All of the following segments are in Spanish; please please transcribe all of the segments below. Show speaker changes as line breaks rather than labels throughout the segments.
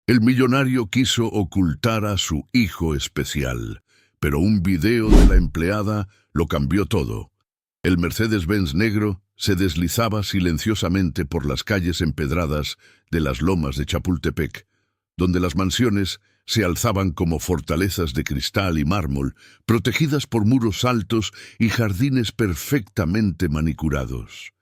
El millonario quiso ocultar a su hijo especial, pero un video de la empleada lo cambió todo. El Mercedes-Benz negro se deslizaba silenciosamente por las calles empedradas de las lomas de Chapultepec, donde las mansiones se alzaban como fortalezas de cristal y mármol, protegidas por muros altos y jardines perfectamente manicurados.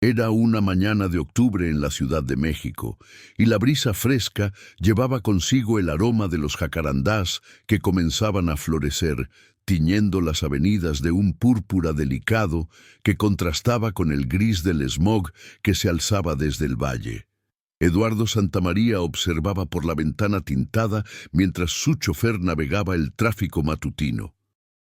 Era una mañana de octubre en la Ciudad de México, y la brisa fresca llevaba consigo el aroma de los jacarandás que comenzaban a florecer, tiñendo las avenidas de un púrpura delicado que contrastaba con el gris del smog que se alzaba desde el valle. Eduardo Santamaría observaba por la ventana tintada mientras su chofer navegaba el tráfico matutino.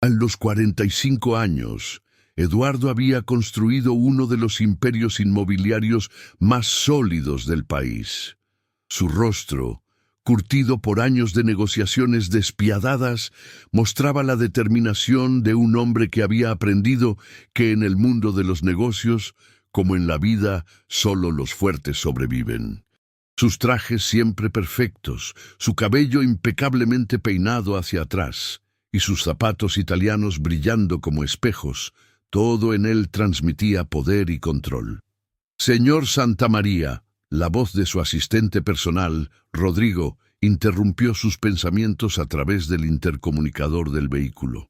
A los 45 años, Eduardo había construido uno de los imperios inmobiliarios más sólidos del país. Su rostro, curtido por años de negociaciones despiadadas, mostraba la determinación de un hombre que había aprendido que en el mundo de los negocios, como en la vida, solo los fuertes sobreviven. Sus trajes siempre perfectos, su cabello impecablemente peinado hacia atrás, y sus zapatos italianos brillando como espejos, todo en él transmitía poder y control. «Señor Santamaría», la voz de su asistente personal, Rodrigo, interrumpió sus pensamientos a través del intercomunicador del vehículo.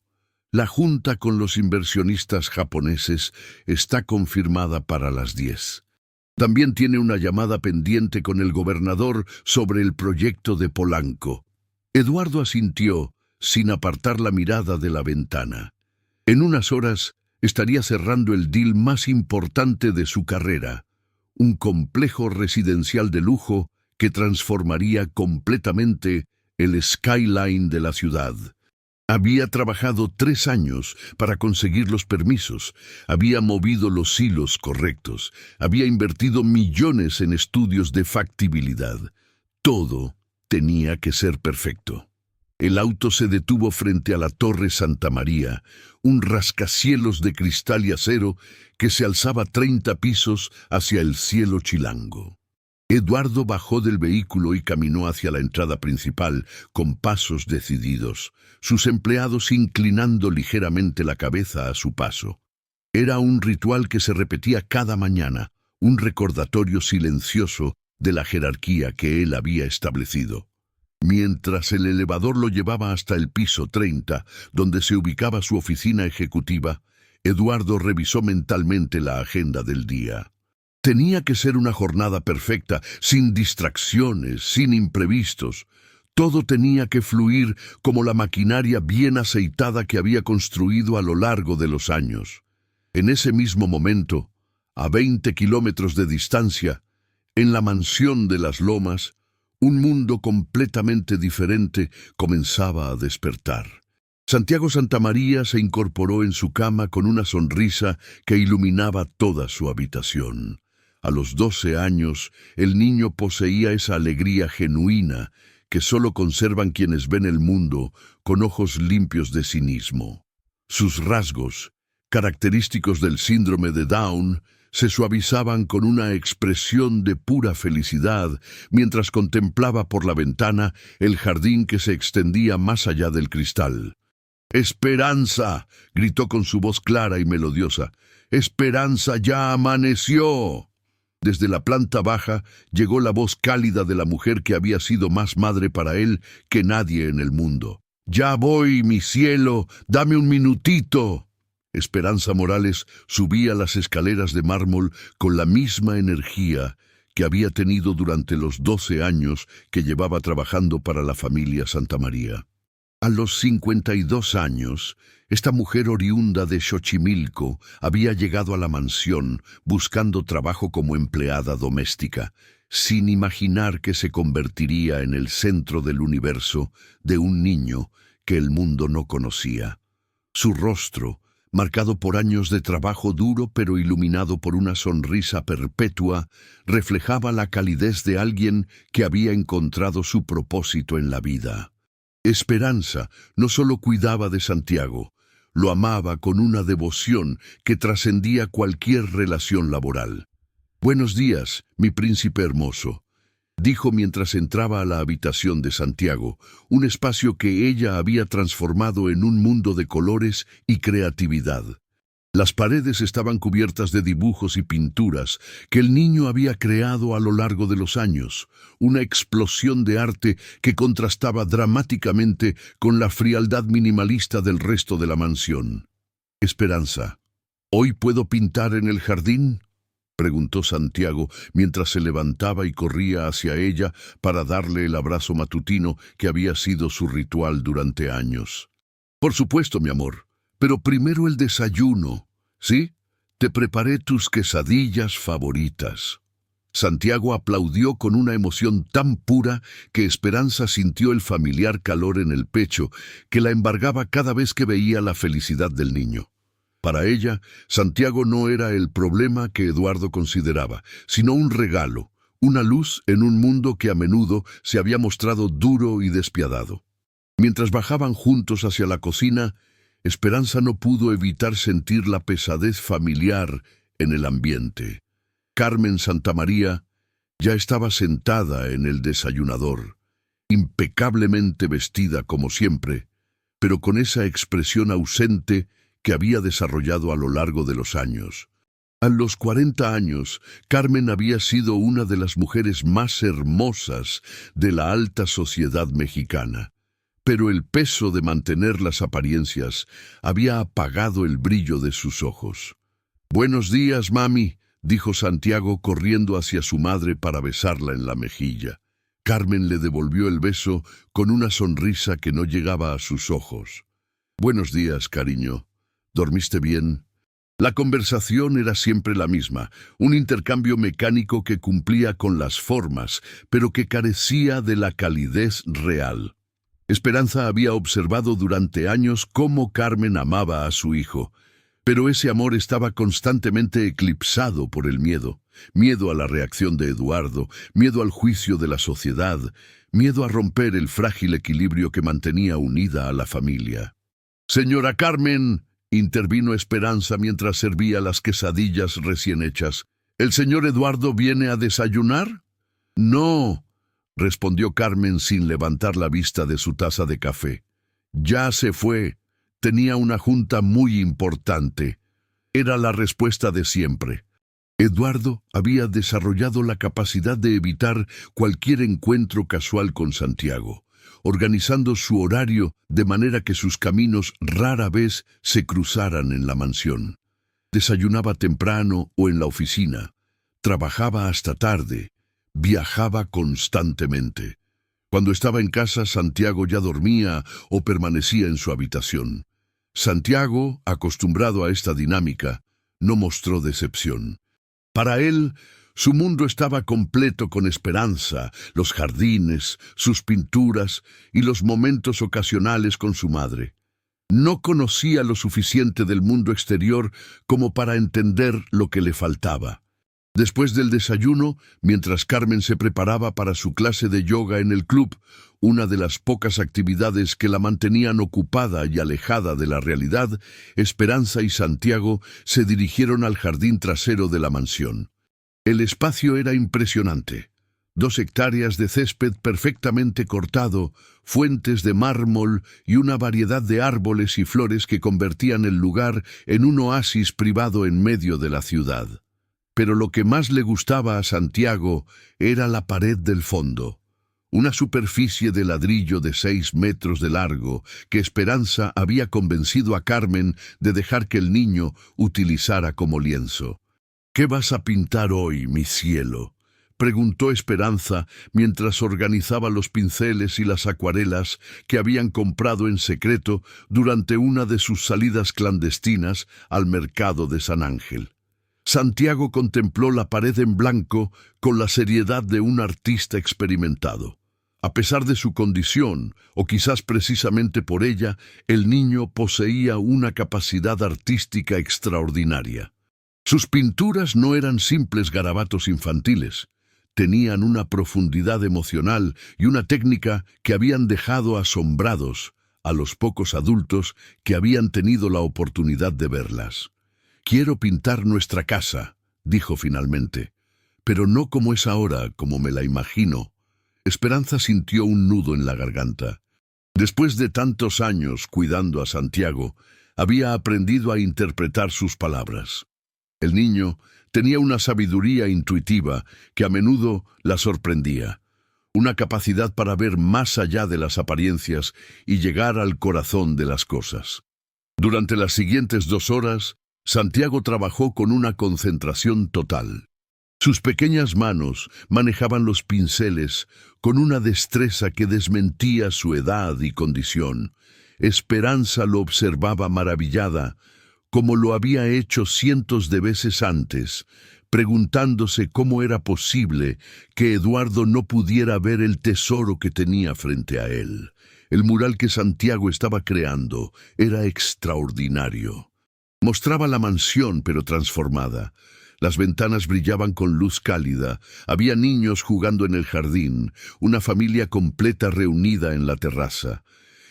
«La junta con los inversionistas japoneses está confirmada para las 10. También tiene una llamada pendiente con el gobernador sobre el proyecto de Polanco». Eduardo asintió, sin apartar la mirada de la ventana. En unas horas estaría cerrando el deal más importante de su carrera, un complejo residencial de lujo que transformaría completamente el skyline de la ciudad. Había trabajado 3 años para conseguir los permisos, había movido los hilos correctos, había invertido millones en estudios de factibilidad. Todo tenía que ser perfecto. El auto se detuvo frente a la Torre Santamaría, un rascacielos de cristal y acero que se alzaba 30 pisos hacia el cielo chilango. Eduardo bajó del vehículo y caminó hacia la entrada principal con pasos decididos, sus empleados inclinando ligeramente la cabeza a su paso. Era un ritual que se repetía cada mañana, un recordatorio silencioso de la jerarquía que él había establecido. Mientras el elevador lo llevaba hasta el piso 30, donde se ubicaba su oficina ejecutiva, Eduardo revisó mentalmente la agenda del día. Tenía que ser una jornada perfecta, sin distracciones, sin imprevistos. Todo tenía que fluir como la maquinaria bien aceitada que había construido a lo largo de los años. En ese mismo momento, a 20 kilómetros de distancia, en la mansión de las Lomas, un mundo completamente diferente comenzaba a despertar. Santiago Santamaría se incorporó en su cama con una sonrisa que iluminaba toda su habitación. A los 12 años, el niño poseía esa alegría genuina que solo conservan quienes ven el mundo con ojos limpios de cinismo. Sus rasgos, característicos del síndrome de Down, se suavizaban con una expresión de pura felicidad mientras contemplaba por la ventana el jardín que se extendía más allá del cristal. «¡Esperanza!», gritó con su voz clara y melodiosa. «¡Esperanza, ya amaneció!». Desde la planta baja llegó la voz cálida de la mujer que había sido más madre para él que nadie en el mundo. «Ya voy, mi cielo, dame un minutito». Esperanza Morales subía las escaleras de mármol con la misma energía que había tenido durante los 12 años que llevaba trabajando para la familia Santamaría. A los 52 años, esta mujer oriunda de Xochimilco había llegado a la mansión buscando trabajo como empleada doméstica, sin imaginar que se convertiría en el centro del universo de un niño que el mundo no conocía. Su rostro, marcado por años de trabajo duro pero iluminado por una sonrisa perpetua, reflejaba la calidez de alguien que había encontrado su propósito en la vida. Esperanza no solo cuidaba de Santiago, lo amaba con una devoción que trascendía cualquier relación laboral. «Buenos días, mi príncipe hermoso». dijo mientras entraba a la habitación de Santiago, un espacio que ella había transformado en un mundo de colores y creatividad. Las paredes estaban cubiertas de dibujos y pinturas que el niño había creado a lo largo de los años, una explosión de arte que contrastaba dramáticamente con la frialdad minimalista del resto de la mansión. «Esperanza, ¿hoy puedo pintar en el jardín?», preguntó Santiago mientras se levantaba y corría hacia ella para darle el abrazo matutino que había sido su ritual durante años. «Por supuesto, mi amor. Pero primero el desayuno, ¿sí? Te preparé tus quesadillas favoritas». Santiago aplaudió con una emoción tan pura que Esperanza sintió el familiar calor en el pecho que la embargaba cada vez que veía la felicidad del niño. Para ella, Santiago no era el problema que Eduardo consideraba, sino un regalo, una luz en un mundo que a menudo se había mostrado duro y despiadado. Mientras bajaban juntos hacia la cocina, Esperanza no pudo evitar sentir la pesadez familiar en el ambiente. Carmen Santamaría ya estaba sentada en el desayunador, impecablemente vestida como siempre, pero con esa expresión ausente que había desarrollado a lo largo de los años. A los 40 años, Carmen había sido una de las mujeres más hermosas de la alta sociedad mexicana. Pero el peso de mantener las apariencias había apagado el brillo de sus ojos. «Buenos días, mami», dijo Santiago corriendo hacia su madre para besarla en la mejilla. Carmen le devolvió el beso con una sonrisa que no llegaba a sus ojos. «Buenos días, cariño. ¿Dormiste bien?». La conversación era siempre la misma, un intercambio mecánico que cumplía con las formas, pero que carecía de la calidez real. Esperanza había observado durante años cómo Carmen amaba a su hijo, pero ese amor estaba constantemente eclipsado por el miedo. Miedo a la reacción de Eduardo, miedo al juicio de la sociedad, miedo a romper el frágil equilibrio que mantenía unida a la familia. «Señora Carmen», intervino Esperanza mientras servía las quesadillas recién hechas, «¿el señor Eduardo viene a desayunar?». «No», respondió Carmen sin levantar la vista de su taza de café. «Ya se fue. Tenía una junta muy importante». Era la respuesta de siempre. Eduardo había desarrollado la capacidad de evitar cualquier encuentro casual con Santiago, organizando su horario de manera que sus caminos rara vez se cruzaran en la mansión. Desayunaba temprano o en la oficina, trabajaba hasta tarde, viajaba constantemente. Cuando estaba en casa, Santiago ya dormía o permanecía en su habitación. Santiago, acostumbrado a esta dinámica, no mostró decepción. Para él, su mundo estaba completo con Esperanza, los jardines, sus pinturas y los momentos ocasionales con su madre. No conocía lo suficiente del mundo exterior como para entender lo que le faltaba. Después del desayuno, mientras Carmen se preparaba para su clase de yoga en el club, una de las pocas actividades que la mantenían ocupada y alejada de la realidad, Esperanza y Santiago se dirigieron al jardín trasero de la mansión. El espacio era impresionante. 2 hectáreas de césped perfectamente cortado, fuentes de mármol y una variedad de árboles y flores que convertían el lugar en un oasis privado en medio de la ciudad. Pero lo que más le gustaba a Santiago era la pared del fondo, una superficie de ladrillo de 6 metros de largo que Esperanza había convencido a Carmen de dejar que el niño utilizara como lienzo. «¿Qué vas a pintar hoy, mi cielo?», preguntó Esperanza mientras organizaba los pinceles y las acuarelas que habían comprado en secreto durante una de sus salidas clandestinas al mercado de San Ángel. Santiago contempló la pared en blanco con la seriedad de un artista experimentado. A pesar de su condición, o quizás precisamente por ella, el niño poseía una capacidad artística extraordinaria. Sus pinturas no eran simples garabatos infantiles. Tenían una profundidad emocional y una técnica que habían dejado asombrados a los pocos adultos que habían tenido la oportunidad de verlas. «Quiero pintar nuestra casa», dijo finalmente, pero no como es ahora, como me la imagino. Esperanza sintió un nudo en la garganta. Después de tantos años cuidando a Santiago, había aprendido a interpretar sus palabras. El niño tenía una sabiduría intuitiva que a menudo la sorprendía, una capacidad para ver más allá de las apariencias y llegar al corazón de las cosas. Durante las siguientes 2 horas, Santiago trabajó con una concentración total. Sus pequeñas manos manejaban los pinceles con una destreza que desmentía su edad y condición. Esperanza lo observaba maravillada, como lo había hecho cientos de veces antes, preguntándose cómo era posible que Eduardo no pudiera ver el tesoro que tenía frente a él. El mural que Santiago estaba creando era extraordinario. Mostraba la mansión, pero transformada. Las ventanas brillaban con luz cálida, había niños jugando en el jardín, una familia completa reunida en la terraza.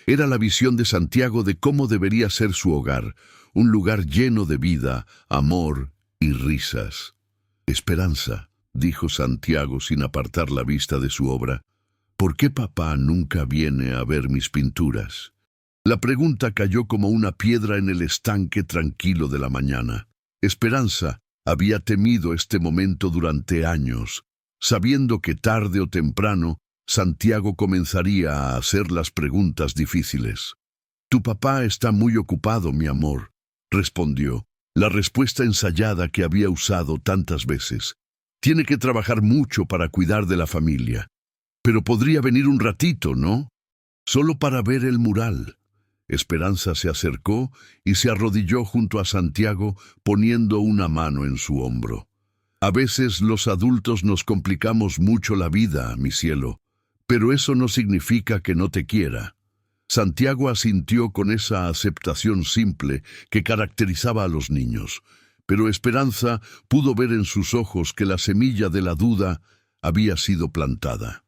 Era la visión de Santiago de cómo debería ser su hogar, un lugar lleno de vida, amor y risas. «Esperanza», dijo Santiago sin apartar la vista de su obra, «¿por qué papá nunca viene a ver mis pinturas?» La pregunta cayó como una piedra en el estanque tranquilo de la mañana. Esperanza había temido este momento durante años, sabiendo que tarde o temprano Santiago comenzaría a hacer las preguntas difíciles. «Tu papá está muy ocupado, mi amor», respondió, la respuesta ensayada que había usado tantas veces. «Tiene que trabajar mucho para cuidar de la familia. Pero podría venir un ratito, ¿no? Solo para ver el mural». Esperanza se acercó y se arrodilló junto a Santiago, poniendo una mano en su hombro. «A veces los adultos nos complicamos mucho la vida, mi cielo, pero eso no significa que no te quiera». Santiago asintió con esa aceptación simple que caracterizaba a los niños, pero Esperanza pudo ver en sus ojos que la semilla de la duda había sido plantada.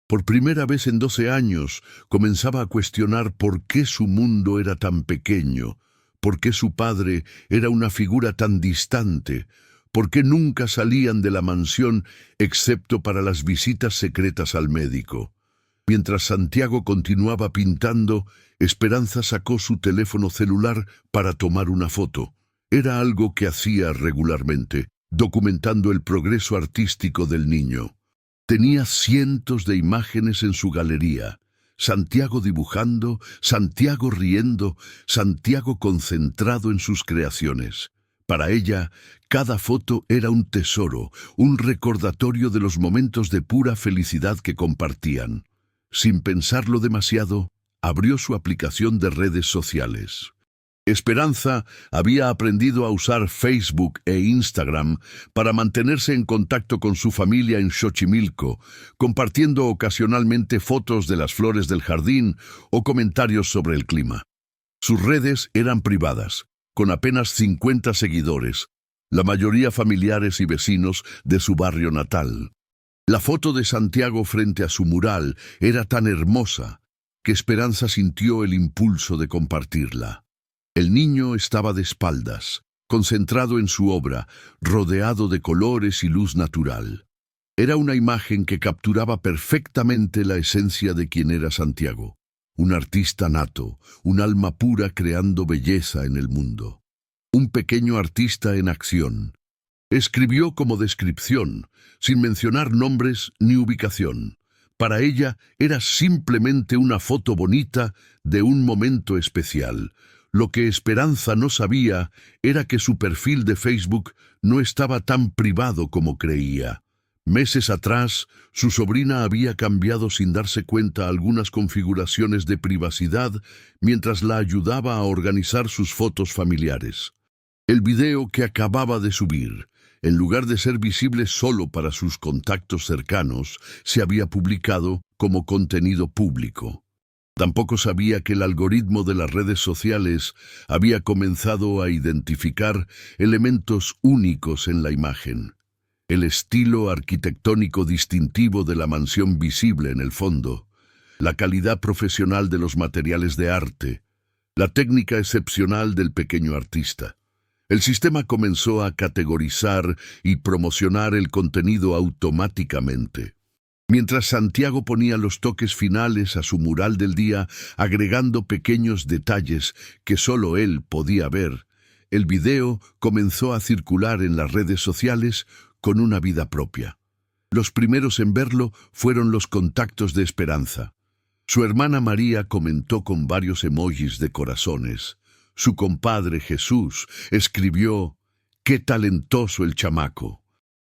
Por primera vez en 12 años comenzaba a cuestionar por qué su mundo era tan pequeño, por qué su padre era una figura tan distante, por qué nunca salían de la mansión excepto para las visitas secretas al médico. Mientras Santiago continuaba pintando, Esperanza sacó su teléfono celular para tomar una foto. Era algo que hacía regularmente, documentando el progreso artístico del niño. Tenía cientos de imágenes en su galería. Santiago dibujando, Santiago riendo, Santiago concentrado en sus creaciones. Para ella, cada foto era un tesoro, un recordatorio de los momentos de pura felicidad que compartían. Sin pensarlo demasiado, abrió su aplicación de redes sociales. Esperanza había aprendido a usar Facebook e Instagram para mantenerse en contacto con su familia en Xochimilco, compartiendo ocasionalmente fotos de las flores del jardín o comentarios sobre el clima. Sus redes eran privadas, con apenas 50 seguidores, la mayoría familiares y vecinos de su barrio natal. La foto de Santiago frente a su mural era tan hermosa que Esperanza sintió el impulso de compartirla. El niño estaba de espaldas, concentrado en su obra, rodeado de colores y luz natural. Era una imagen que capturaba perfectamente la esencia de quien era Santiago, un artista nato, un alma pura creando belleza en el mundo. Un pequeño artista en acción. Escribió como descripción, sin mencionar nombres ni ubicación. Para ella era simplemente una foto bonita de un momento especial. Lo que Esperanza no sabía era que su perfil de Facebook no estaba tan privado como creía. Meses atrás, su sobrina había cambiado sin darse cuenta algunas configuraciones de privacidad mientras la ayudaba a organizar sus fotos familiares. El video que acababa de subir, en lugar de ser visible solo para sus contactos cercanos, se había publicado como contenido público. Tampoco sabía que el algoritmo de las redes sociales había comenzado a identificar elementos únicos en la imagen. El estilo arquitectónico distintivo de la mansión visible en el fondo, la calidad profesional de los materiales de arte, la técnica excepcional del pequeño artista. El sistema comenzó a categorizar y promocionar el contenido automáticamente. Mientras Santiago ponía los toques finales a su mural del día, agregando pequeños detalles que solo él podía ver, el video comenzó a circular en las redes sociales con una vida propia. Los primeros en verlo fueron los contactos de Esperanza. Su hermana María comentó con varios emojis de corazones. Su compadre Jesús escribió: «¡Qué talentoso el chamaco!».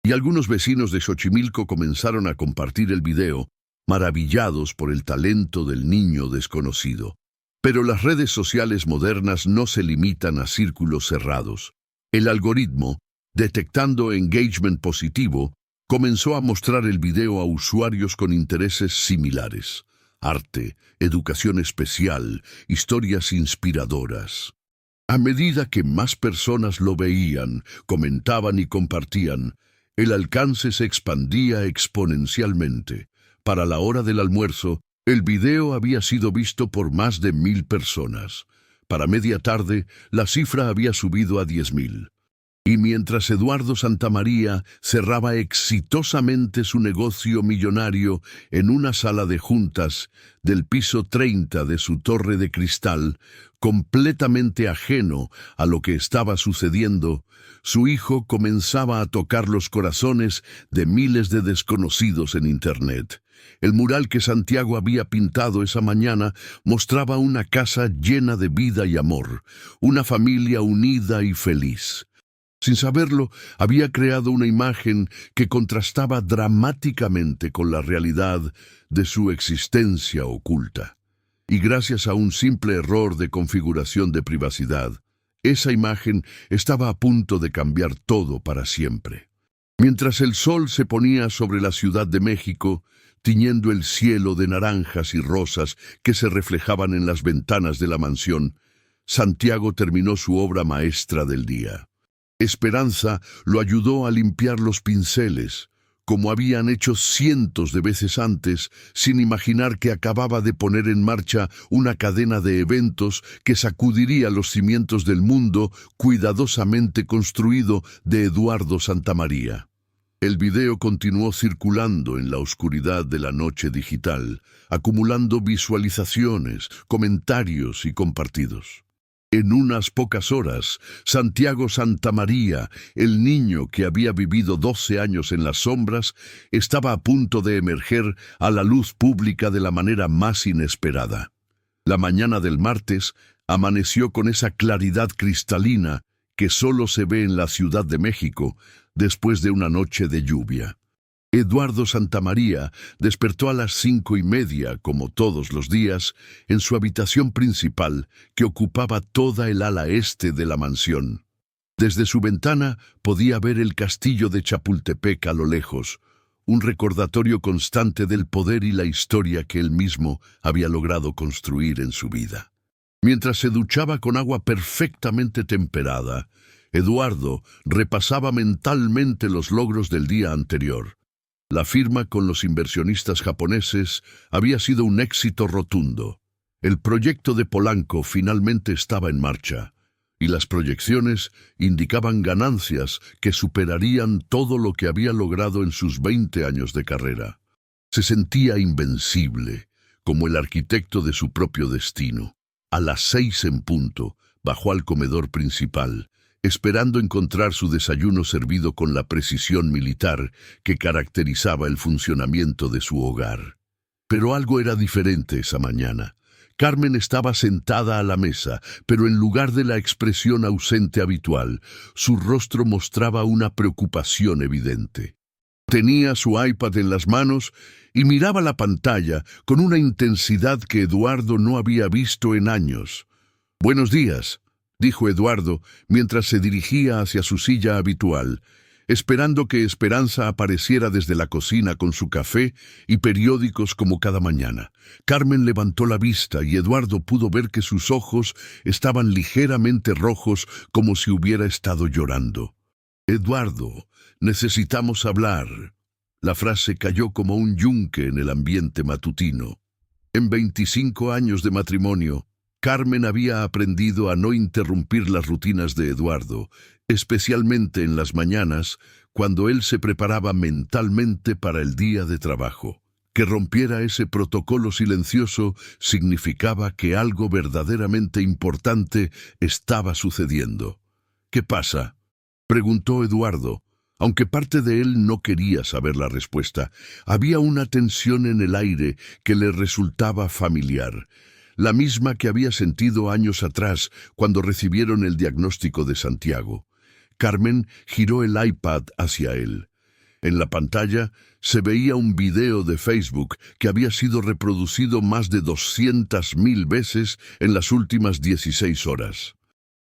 Y algunos vecinos de Xochimilco comenzaron a compartir el video, maravillados por el talento del niño desconocido. Pero las redes sociales modernas no se limitan a círculos cerrados. El algoritmo, detectando engagement positivo, comenzó a mostrar el video a usuarios con intereses similares: arte, educación especial, historias inspiradoras. A medida que más personas lo veían, comentaban y compartían, el alcance se expandía exponencialmente. Para la hora del almuerzo, el video había sido visto por más de 1,000 personas. Para media tarde, la cifra había subido a 10,000. Y mientras Eduardo Santamaría cerraba exitosamente su negocio millonario en una sala de juntas del piso 30 de su torre de cristal, completamente ajeno a lo que estaba sucediendo, su hijo comenzaba a tocar los corazones de miles de desconocidos en Internet. El mural que Santiago había pintado esa mañana mostraba una casa llena de vida y amor, una familia unida y feliz. Sin saberlo, había creado una imagen que contrastaba dramáticamente con la realidad de su existencia oculta. Y gracias a un simple error de configuración de privacidad, esa imagen estaba a punto de cambiar todo para siempre. Mientras el sol se ponía sobre la Ciudad de México, tiñendo el cielo de naranjas y rosas que se reflejaban en las ventanas de la mansión, Santiago terminó su obra maestra del día. Esperanza lo ayudó a limpiar los pinceles, como habían hecho cientos de veces antes, sin imaginar que acababa de poner en marcha una cadena de eventos que sacudiría los cimientos del mundo cuidadosamente construido de Eduardo Santamaría. El video continuó circulando en la oscuridad de la noche digital, acumulando visualizaciones, comentarios y compartidos. En unas pocas horas, Santiago Santamaría, el niño que había vivido 12 años en las sombras, estaba a punto de emerger a la luz pública de la manera más inesperada. La mañana del martes amaneció con esa claridad cristalina que solo se ve en la Ciudad de México después de una noche de lluvia. Eduardo Santamaría despertó a las 5:30, como todos los días, en su habitación principal, que ocupaba toda el ala este de la mansión. Desde su ventana podía ver el castillo de Chapultepec a lo lejos, un recordatorio constante del poder y la historia que él mismo había logrado construir en su vida. Mientras se duchaba con agua perfectamente temperada, Eduardo repasaba mentalmente los logros del día anterior. La firma con los inversionistas japoneses había sido un éxito rotundo. El proyecto de Polanco finalmente estaba en marcha, y las proyecciones indicaban ganancias que superarían todo lo que había logrado en sus 20 años de carrera. Se sentía invencible, como el arquitecto de su propio destino. A las 6 en punto, bajó al comedor principal, esperando encontrar su desayuno servido con la precisión militar que caracterizaba el funcionamiento de su hogar. Pero algo era diferente esa mañana. Carmen estaba sentada a la mesa, pero en lugar de la expresión ausente habitual, su rostro mostraba una preocupación evidente. Tenía su iPad en las manos y miraba la pantalla con una intensidad que Eduardo no había visto en años. «Buenos días», dijo Eduardo mientras se dirigía hacia su silla habitual, esperando que Esperanza apareciera desde la cocina con su café y periódicos como cada mañana. Carmen levantó la vista y Eduardo pudo ver que sus ojos estaban ligeramente rojos, como si hubiera estado llorando. «Eduardo, necesitamos hablar». La frase cayó como un yunque en el ambiente matutino. En 25 años de matrimonio, Carmen había aprendido a no interrumpir las rutinas de Eduardo, especialmente en las mañanas, cuando él se preparaba mentalmente para el día de trabajo. Que rompiera ese protocolo silencioso significaba que algo verdaderamente importante estaba sucediendo. ¿Qué pasa?, preguntó Eduardo. Aunque parte de él no quería saber la respuesta, había una tensión en el aire que le resultaba familiar, la misma que había sentido años atrás cuando recibieron el diagnóstico de Santiago. Carmen giró el iPad hacia él. En la pantalla se veía un video de Facebook que había sido reproducido más de 200.000 veces en las últimas 16 horas.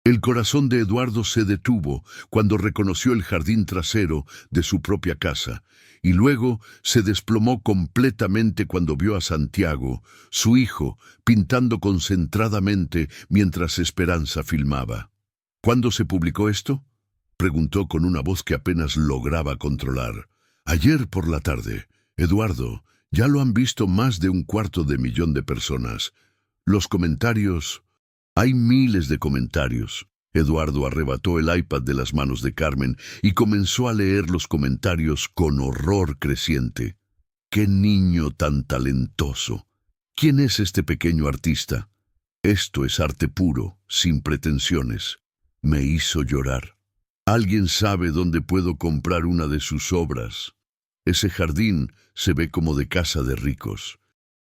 El corazón de Eduardo se detuvo cuando reconoció el jardín trasero de su propia casa, y luego se desplomó completamente cuando vio a Santiago, su hijo, pintando concentradamente mientras Esperanza filmaba. ¿Cuándo se publicó esto?, preguntó con una voz que apenas lograba controlar. Ayer por la tarde. Eduardo, ya lo han visto más de 250.000 de personas. Los comentarios... Hay miles de comentarios. Eduardo arrebató el iPad de las manos de Carmen y comenzó a leer los comentarios con horror creciente. ¡Qué niño tan talentoso! ¿Quién es este pequeño artista? Esto es arte puro, sin pretensiones. Me hizo llorar. ¿Alguien sabe dónde puedo comprar una de sus obras? Ese jardín se ve como de casa de ricos.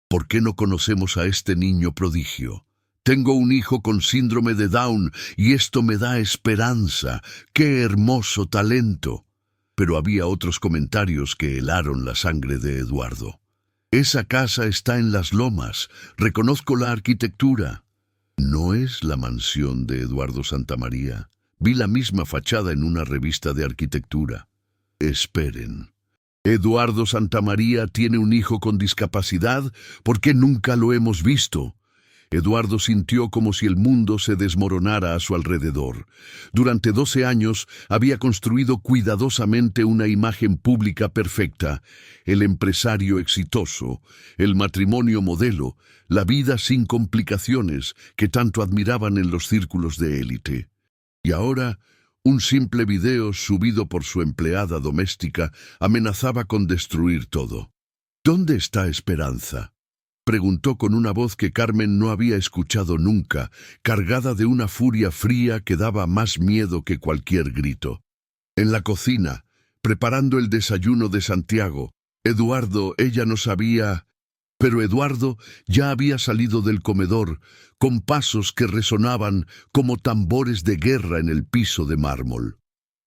¿Por qué no conocemos a este niño prodigio? Tengo un hijo con síndrome de Down y esto me da esperanza. ¡Qué hermoso talento! Pero había otros comentarios que helaron la sangre de Eduardo. Esa casa está en las lomas. Reconozco la arquitectura. No es la mansión de Eduardo Santamaría. Vi la misma fachada en una revista de arquitectura. Esperen. ¿Eduardo Santamaría tiene un hijo con discapacidad? ¿Por qué nunca lo hemos visto? Eduardo sintió como si el mundo se desmoronara a su alrededor. Durante 12 años había construido cuidadosamente una imagen pública perfecta, el empresario exitoso, el matrimonio modelo, la vida sin complicaciones que tanto admiraban en los círculos de élite. Y ahora, un simple video subido por su empleada doméstica amenazaba con destruir todo. ¿Dónde está Esperanza?, preguntó con una voz que Carmen no había escuchado nunca, cargada de una furia fría que daba más miedo que cualquier grito. En la cocina, preparando el desayuno de Santiago. Eduardo, ella no sabía... Pero Eduardo ya había salido del comedor, con pasos que resonaban como tambores de guerra en el piso de mármol.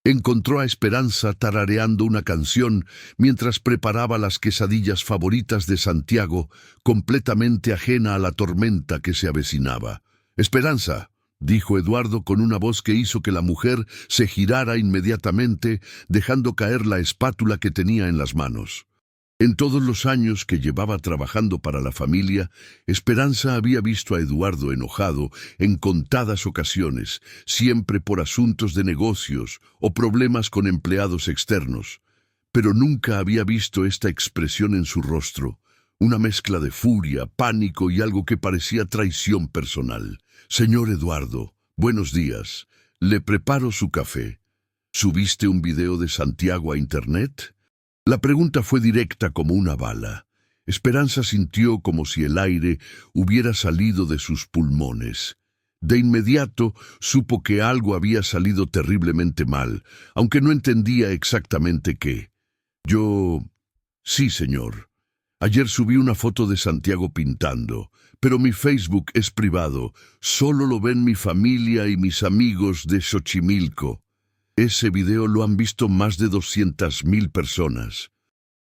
Encontró a Esperanza tarareando una canción mientras preparaba las quesadillas favoritas de Santiago, completamente ajena a la tormenta que se avecinaba. «Esperanza», dijo Eduardo con una voz que hizo que la mujer se girara inmediatamente, dejando caer la espátula que tenía en las manos. En todos los años que llevaba trabajando para la familia, Esperanza había visto a Eduardo enojado en contadas ocasiones, siempre por asuntos de negocios o problemas con empleados externos. Pero nunca había visto esta expresión en su rostro, una mezcla de furia, pánico y algo que parecía traición personal. «Señor Eduardo, buenos días. Le preparo su café. ¿Subiste un video de Santiago a internet?» La pregunta fue directa como una bala. Esperanza sintió como si el aire hubiera salido de sus pulmones. De inmediato supo que algo había salido terriblemente mal, aunque no entendía exactamente qué. «Yo... Sí, señor. Ayer subí una foto de Santiago pintando, pero mi Facebook es privado. Solo lo ven mi familia y mis amigos de Xochimilco. Ese video lo han visto más de 200.000 personas».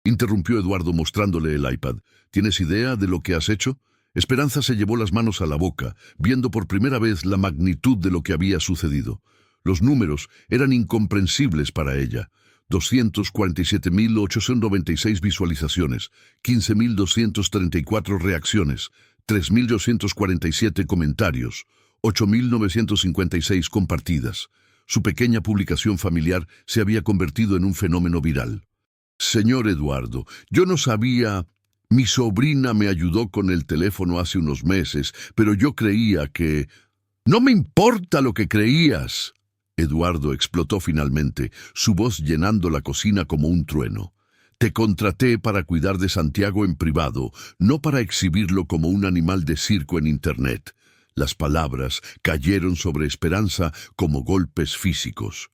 Interrumpió Eduardo mostrándole el iPad. «¿Tienes idea de lo que has hecho?» Esperanza se llevó las manos a la boca, viendo por primera vez la magnitud de lo que había sucedido. Los números eran incomprensibles para ella. 247.896 visualizaciones, 15.234 reacciones, 3.247 comentarios, 8.956 compartidas. Su pequeña publicación familiar se había convertido en un fenómeno viral. «Señor Eduardo, yo no sabía... Mi sobrina me ayudó con el teléfono hace unos meses, pero yo creía que... No me importa lo que creías. Eduardo explotó finalmente, su voz llenando la cocina como un trueno. Te contraté para cuidar de Santiago en privado, no para exhibirlo como un animal de circo en Internet. Las palabras cayeron sobre Esperanza como golpes físicos.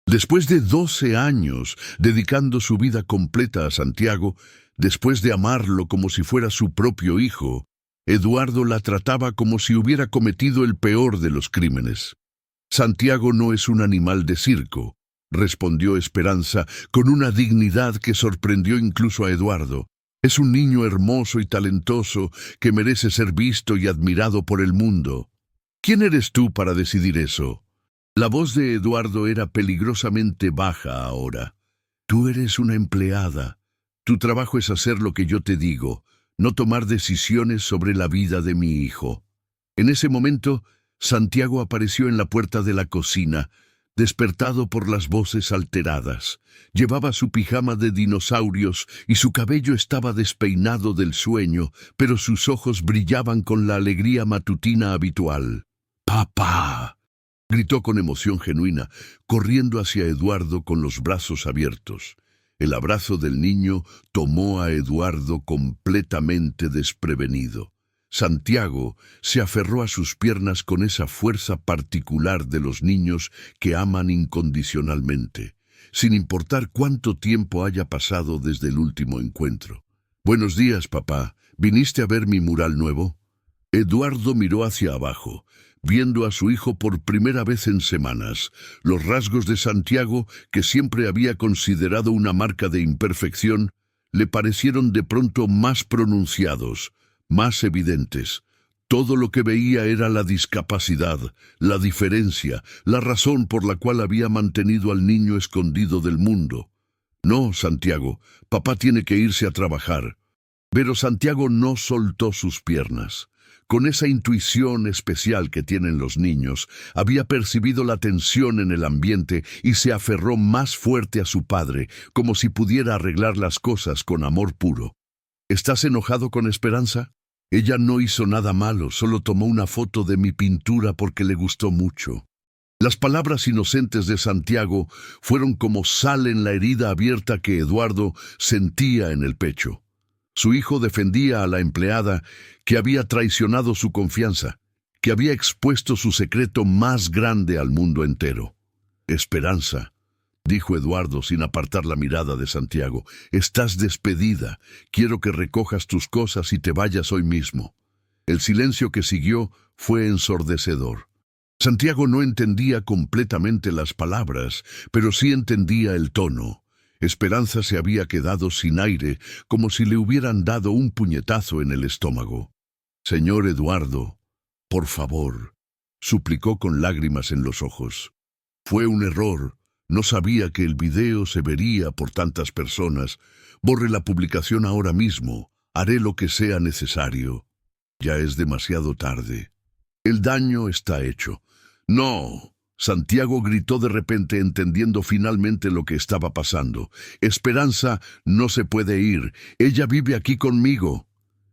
Después de 12 años dedicando su vida completa a Santiago, después de amarlo como si fuera su propio hijo, Eduardo la trataba como si hubiera cometido el peor de los crímenes. Santiago no es un animal de circo, respondió Esperanza con una dignidad que sorprendió incluso a Eduardo. Es un niño hermoso y talentoso que merece ser visto y admirado por el mundo. ¿Quién eres tú para decidir eso? La voz de Eduardo era peligrosamente baja ahora. Tú eres una empleada. Tu trabajo es hacer lo que yo te digo, no tomar decisiones sobre la vida de mi hijo. En ese momento, Santiago apareció en la puerta de la cocina, despertado por las voces alteradas. Llevaba su pijama de dinosaurios y su cabello estaba despeinado del sueño, pero sus ojos brillaban con la alegría matutina habitual. ¡Papá!, gritó con emoción genuina, corriendo hacia Eduardo con los brazos abiertos. El abrazo del niño tomó a Eduardo completamente desprevenido. Santiago se aferró a sus piernas con esa fuerza particular de los niños que aman incondicionalmente, sin importar cuánto tiempo haya pasado desde el último encuentro. «Buenos días, papá. ¿Viniste a ver mi mural nuevo?» Eduardo miró hacia abajo, viendo a su hijo por primera vez en semanas. Los rasgos de Santiago, que siempre había considerado una marca de imperfección, le parecieron de pronto más pronunciados, más evidentes. Todo lo que veía era la discapacidad, la diferencia, la razón por la cual había mantenido al niño escondido del mundo. «No, Santiago, papá tiene que irse a trabajar». Pero Santiago no soltó sus piernas. Con esa intuición especial que tienen los niños, había percibido la tensión en el ambiente y se aferró más fuerte a su padre, como si pudiera arreglar las cosas con amor puro. «¿Estás enojado con Esperanza? Ella no hizo nada malo, solo tomó una foto de mi pintura porque le gustó mucho». Las palabras inocentes de Santiago fueron como sal en la herida abierta que Eduardo sentía en el pecho. Su hijo defendía a la empleada que había traicionado su confianza, que había expuesto su secreto más grande al mundo entero. «Esperanza», dijo Eduardo sin apartar la mirada de Santiago, «estás despedida. Quiero que recojas tus cosas y te vayas hoy mismo». El silencio que siguió fue ensordecedor. Santiago no entendía completamente las palabras, pero sí entendía el tono. Esperanza se había quedado sin aire, como si le hubieran dado un puñetazo en el estómago. «Señor Eduardo, por favor», suplicó con lágrimas en los ojos. «Fue un error. No sabía que el video se vería por tantas personas. Borre la publicación ahora mismo. Haré lo que sea necesario. Ya es demasiado tarde. El daño está hecho». «No», Santiago gritó de repente, entendiendo finalmente lo que estaba pasando. «Esperanza no se puede ir. Ella vive aquí conmigo».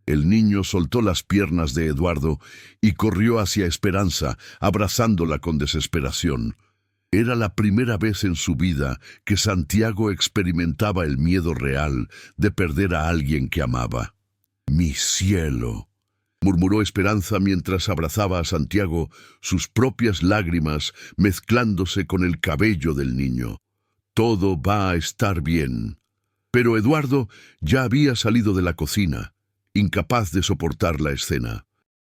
El niño soltó las piernas de Eduardo y corrió hacia Esperanza, abrazándola con desesperación. Era la primera vez en su vida que Santiago experimentaba el miedo real de perder a alguien que amaba. «Mi cielo», murmuró Esperanza mientras abrazaba a Santiago, sus propias lágrimas mezclándose con el cabello del niño. «Todo va a estar bien». Pero Eduardo ya había salido de la cocina, incapaz de soportar la escena.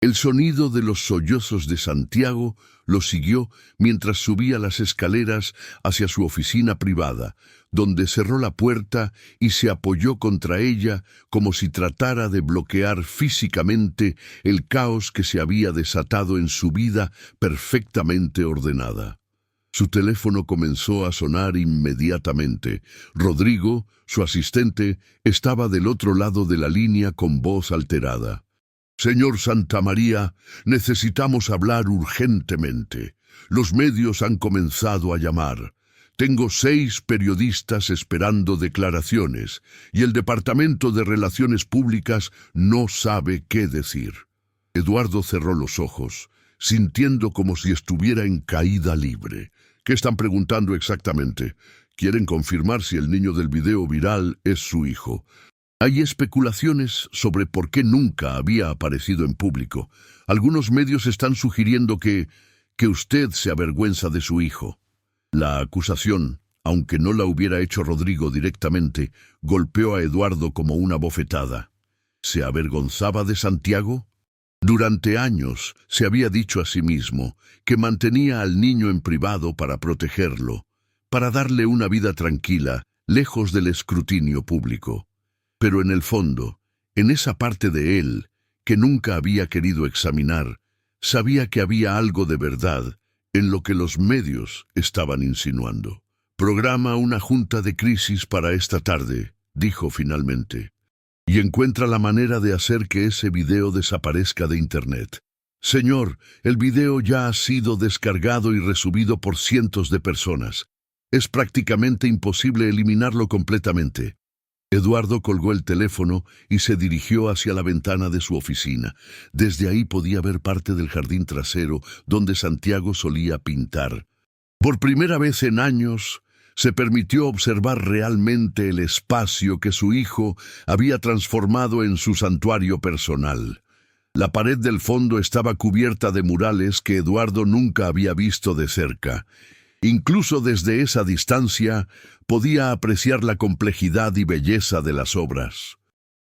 El sonido de los sollozos de Santiago lo siguió mientras subía las escaleras hacia su oficina privada, donde cerró la puerta y se apoyó contra ella como si tratara de bloquear físicamente el caos que se había desatado en su vida perfectamente ordenada. Su teléfono comenzó a sonar inmediatamente. Rodrigo, su asistente, estaba del otro lado de la línea con voz alterada. «Señor Santamaría, necesitamos hablar urgentemente. Los medios han comenzado a llamar. Tengo 6 periodistas esperando declaraciones y el Departamento de Relaciones Públicas no sabe qué decir. Eduardo cerró los ojos, sintiendo como si estuviera en caída libre. ¿Qué están preguntando exactamente? Quieren confirmar si el niño del video viral es su hijo. Hay especulaciones sobre por qué nunca había aparecido en público. Algunos medios están sugiriendo que usted se avergüenza de su hijo. La acusación, aunque no la hubiera hecho Rodrigo directamente, golpeó a Eduardo como una bofetada. ¿Se avergonzaba de Santiago? Durante años se había dicho a sí mismo que mantenía al niño en privado para protegerlo, para darle una vida tranquila, lejos del escrutinio público. Pero en el fondo, en esa parte de él, que nunca había querido examinar, sabía que había algo de verdad en lo que los medios estaban insinuando. «Programa una junta de crisis para esta tarde», dijo finalmente, «y encuentra la manera de hacer que ese video desaparezca de Internet». «Señor, el video ya ha sido descargado y resubido por cientos de personas. Es prácticamente imposible eliminarlo completamente». Eduardo colgó el teléfono y se dirigió hacia la ventana de su oficina. Desde ahí podía ver parte del jardín trasero donde Santiago solía pintar. Por primera vez en años, se permitió observar realmente el espacio que su hijo había transformado en su santuario personal. La pared del fondo estaba cubierta de murales que Eduardo nunca había visto de cerca. Incluso desde esa distancia podía apreciar la complejidad y belleza de las obras.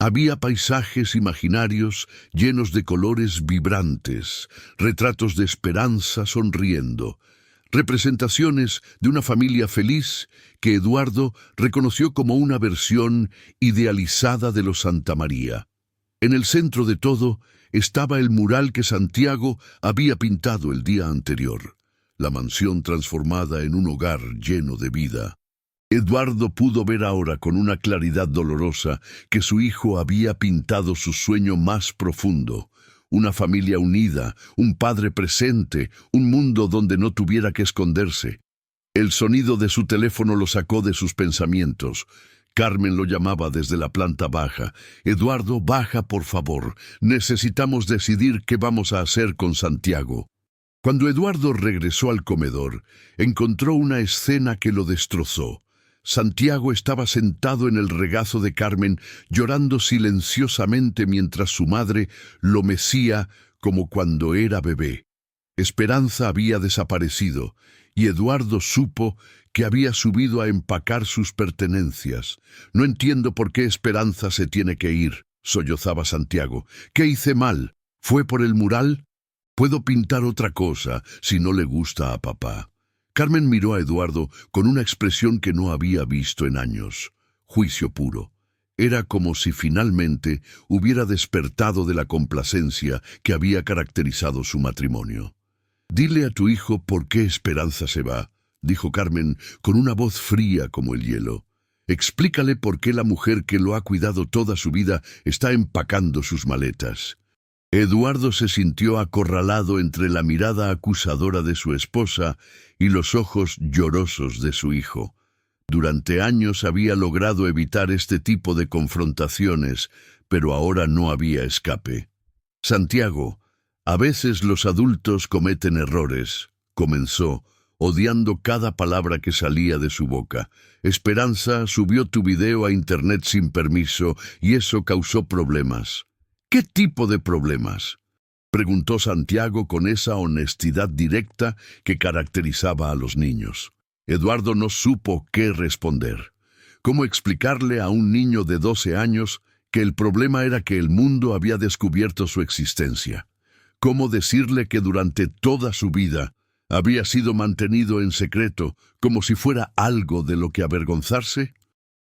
Había paisajes imaginarios llenos de colores vibrantes, retratos de esperanza sonriendo, representaciones de una familia feliz que Eduardo reconoció como una versión idealizada de los Santa María. En el centro de todo estaba el mural que Santiago había pintado el día anterior. La mansión transformada en un hogar lleno de vida. Eduardo pudo ver ahora con una claridad dolorosa que su hijo había pintado su sueño más profundo, una familia unida, un padre presente, un mundo donde no tuviera que esconderse. El sonido de su teléfono lo sacó de sus pensamientos. Carmen lo llamaba desde la planta baja. «Eduardo, baja, por favor. Necesitamos decidir qué vamos a hacer con Santiago». Cuando Eduardo regresó al comedor, encontró una escena que lo destrozó. Santiago estaba sentado en el regazo de Carmen, llorando silenciosamente mientras su madre lo mecía como cuando era bebé. Esperanza había desaparecido, y Eduardo supo que había subido a empacar sus pertenencias. «No entiendo por qué Esperanza se tiene que ir», sollozaba Santiago. «¿Qué hice mal? ¿Fue por el mural? Puedo pintar otra cosa si no le gusta a papá». Carmen miró a Eduardo con una expresión que no había visto en años. Juicio puro. Era como si finalmente hubiera despertado de la complacencia que había caracterizado su matrimonio. «Dile a tu hijo por qué Esperanza se va», dijo Carmen con una voz fría como el hielo. «Explícale por qué la mujer que lo ha cuidado toda su vida está empacando sus maletas». Eduardo se sintió acorralado entre la mirada acusadora de su esposa y los ojos llorosos de su hijo. Durante años había logrado evitar este tipo de confrontaciones, pero ahora no había escape. «Santiago, a veces los adultos cometen errores», comenzó, odiando cada palabra que salía de su boca. «Esperanza subió tu video a internet sin permiso y eso causó problemas». «¿Qué tipo de problemas?», preguntó Santiago con esa honestidad directa que caracterizaba a los niños. Eduardo no supo qué responder. ¿Cómo explicarle a un niño de 12 años que el problema era que el mundo había descubierto su existencia? ¿Cómo decirle que durante toda su vida había sido mantenido en secreto como si fuera algo de lo que avergonzarse?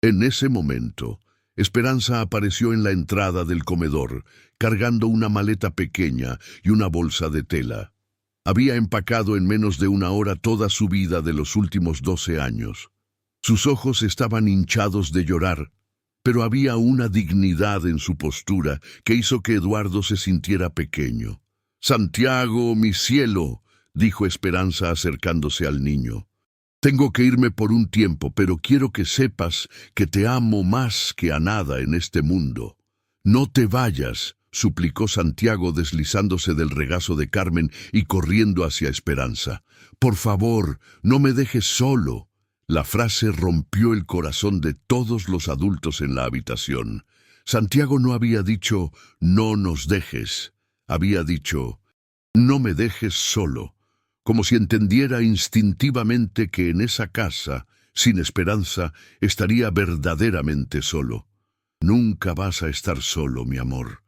En ese momento, Esperanza apareció en la entrada del comedor, cargando una maleta pequeña y una bolsa de tela. Había empacado en menos de una hora toda su vida de los últimos 12 años. Sus ojos estaban hinchados de llorar, pero había una dignidad en su postura que hizo que Eduardo se sintiera pequeño. «Santiago, mi cielo», dijo Esperanza acercándose al niño. Tengo que irme por un tiempo, pero quiero que sepas que te amo más que a nada en este mundo. No te vayas, suplicó Santiago deslizándose del regazo de Carmen y corriendo hacia Esperanza. Por favor, no me dejes solo. La frase rompió el corazón de todos los adultos en la habitación. Santiago no había dicho, no nos dejes. Había dicho, no me dejes solo, como si entendiera instintivamente que en esa casa, sin Esperanza, estaría verdaderamente solo. Nunca vas a estar solo, mi amor,